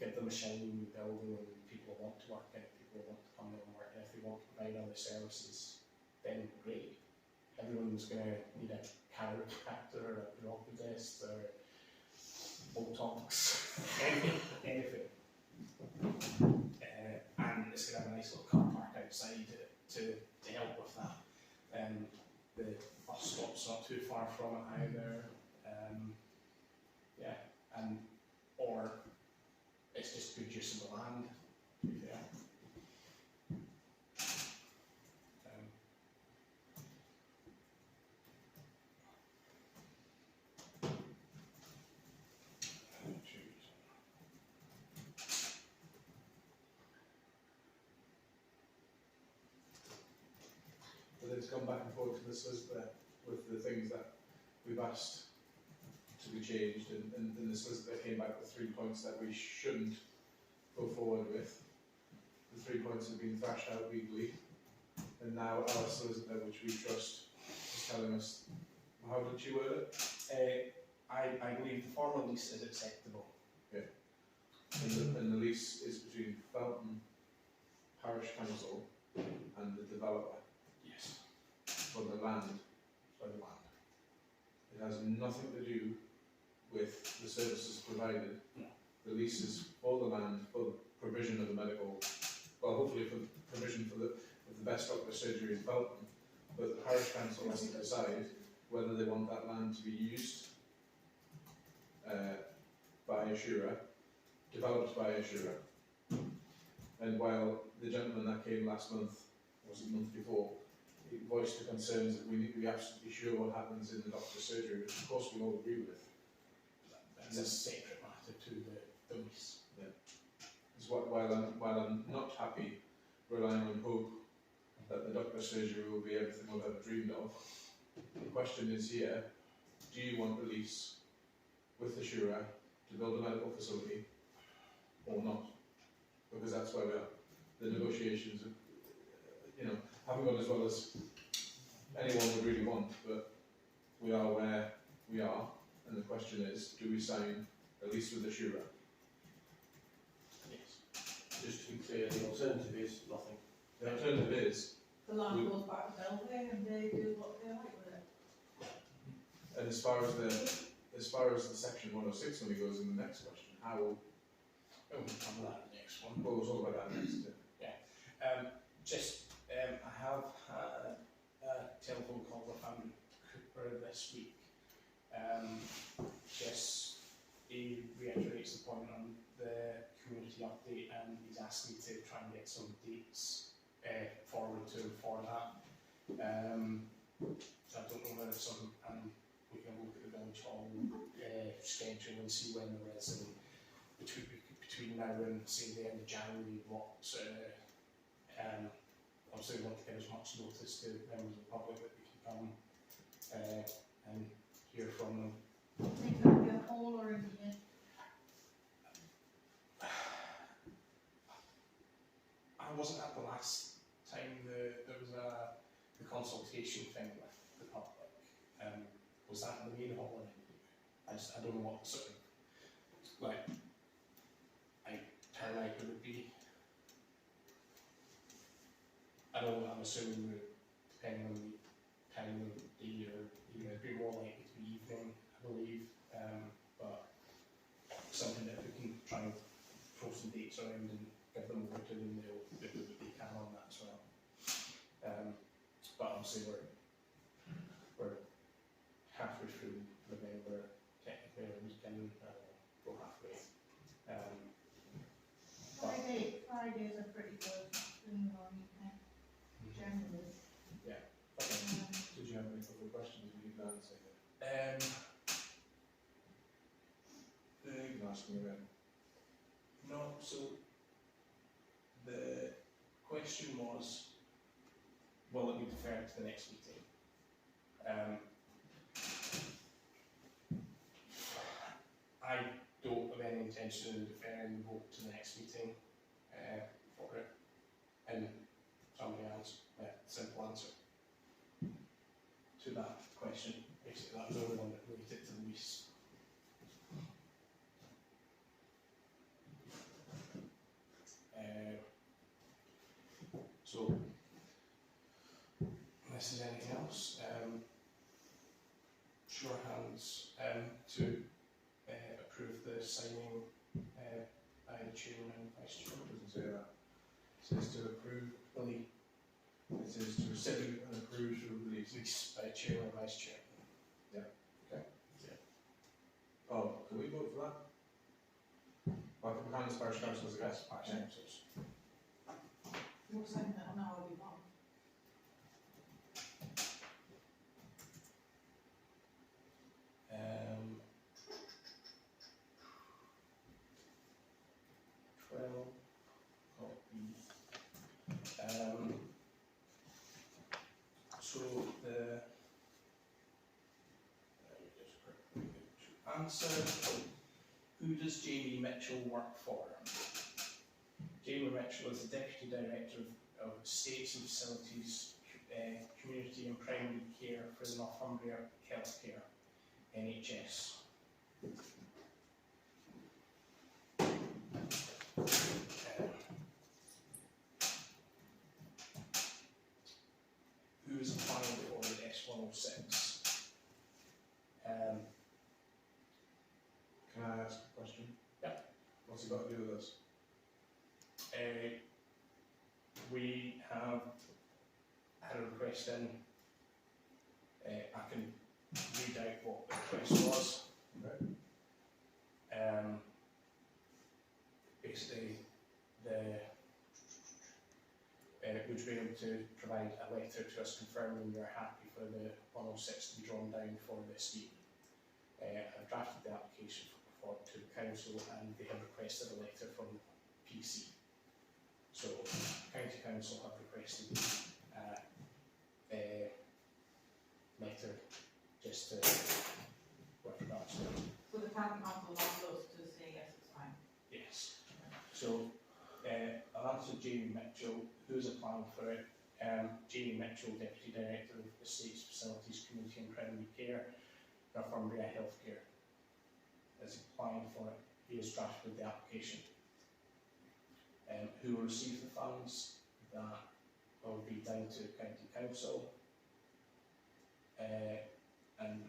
Give them a shiny new building and people want to work in it, people want to come there and work, and if they want to provide other services, then great. Everyone's going to need a chiropractor or a chiropodist or Botox, anything. And it's going to have a nice little car park outside to help with that. The bus stop's not too far from it either. Yeah, and or it's just good use of the land, to be fair. But it's gone back and forth to the solicitor with the things that we've asked to be changed, and the solicitor came back with 3 points that we shouldn't go forward with. The 3 points have been thrashed out legally, and now our solicitor, which we trust, is telling us, how did she word it? I believe the formal lease is acceptable. And the lease is between Felton Parish Council and the developer Yes. for the land. For the land. It has nothing to do with the services provided. No. The lease is for the land, for the provision of the medical, well, hopefully for the provision for the best doctor surgery in Felton. But the parish council has to decide whether they want that land to be used by Assura, developed by Assura. And while the gentleman that came last month, was it the month before, he voiced the concerns that we need to be absolutely sure what happens in the doctor's surgery, which of course we all agree with. That's a separate matter to the lease. Is while I'm not happy relying on hope that the doctor's surgery will be everything we've ever dreamed of, the question is here, do you want the lease with the Assura to build a medical facility or not? Because that's where we are. The negotiations, haven't gone as well as anyone would really want, but we are where we are, and the question is, do we sign a lease with Assura? Yes. Just to be clear, the alternative is nothing. The alternative is, The land goes back to Belway and they do what they like with it. and as far as the section 106 money goes in the next question, how will, We'll come to that next one. we'll talk about that next. I have had a telephone call with Andrew Cooper this week. He reiterates the point on the community update, and he's asked me to try and get some dates forward to him for that. So I don't know whether we can look at the village hall schedule and see when there is, and between now and say the end of January, what obviously we want to give as much notice to members of the public that we can come and hear from them. Think it'll be a hall or in here? I wasn't at the last time there was the consultation thing with the public. Was that in the main hall or in here? I don't know what sort of turnout it would be. I know I'm assuming that depending on the time of the year, it'd be more likely to be evening, I believe. But something that we can try and throw some dates around and give them over to them, they can on that as well. But obviously we're halfway through November, technically, and we can go halfway. Fridays are pretty good in the morning, generally. Did you have any other questions you need to answer? You can ask me again. No, so the question was, will it be deferred to the next meeting? I don't have any intention of deferring the vote to the next meeting for it. And somebody else, simple answer to that question. Basically, that was the only one that related to the lease. So, unless there's anything else, show of hands to approve the signing by the chairman and vice chairman. Doesn't say that. It says to approve Billy, It is to receive and approve the lease. Lease by chair or vice chair. Oh, can we vote for that? Well, I can as Parish Councillors, I guess. Parish councils. You're saying that now, I'll be wrong. Um, 12 copy. So the let me just quickly answer. Who does Jamie Mitchell work for? Jamie Mitchell is the Deputy Director of Estates and Facilities, Community and Primary Care for the Northumbria Healthcare, NHS. Who is applying for the S106? Can I ask a question? Yeah. What's it got to do with us? We have had a request in. I can read out what the request was. Okay. Basically, would you be able to provide a letter to us confirming you're happy for the 106 to be drawn down for this scheme? I've drafted the application to the council and they have requested a letter from PC. So, County Council have requested a letter just to work that. So the county council wants us to say yes, it's fine. Yes. So, I'll answer Jamie Mitchell, who's applying for it. Jamie Mitchell, Deputy Director of Estates, Facilities, Community and Primary Care, Northumbria Healthcare, is applying for it. He has drafted the application. Who will receive the funds? That will be down to County Council. And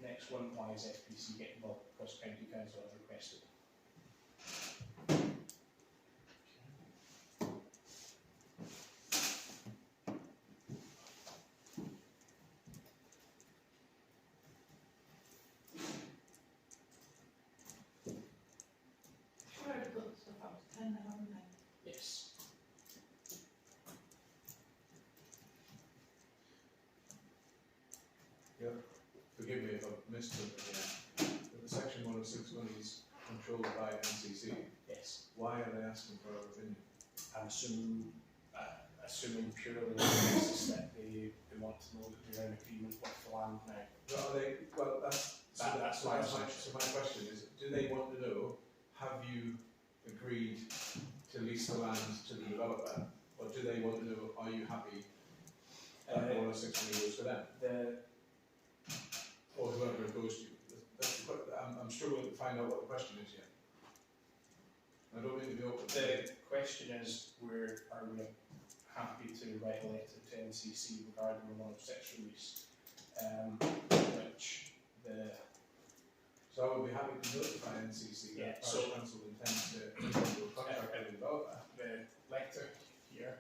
next one, why is FPC getting involved? Because County Council has requested. We've already put stuff up to 10 now, haven't they? Yes. Forgive me if I've missed something here. But the Section 106 money is controlled by NCC. Yes. Why are they asking for our opinion? I'm assuming purely on the basis that they want to know that we're in agreement with the land now. That's my question is, do they want to know, have you agreed to lease the land to the developer? Or do they want to know, are you happy that 106 money goes to them? Or whoever it goes to? I'm struggling to find out what the question is yet. I don't mean to be open. The question is, are we happy to write a letter to NCC regarding the 106 release? So I would be happy to notify NCC that Parish Council intends to enter into a contract with the developer. The letter here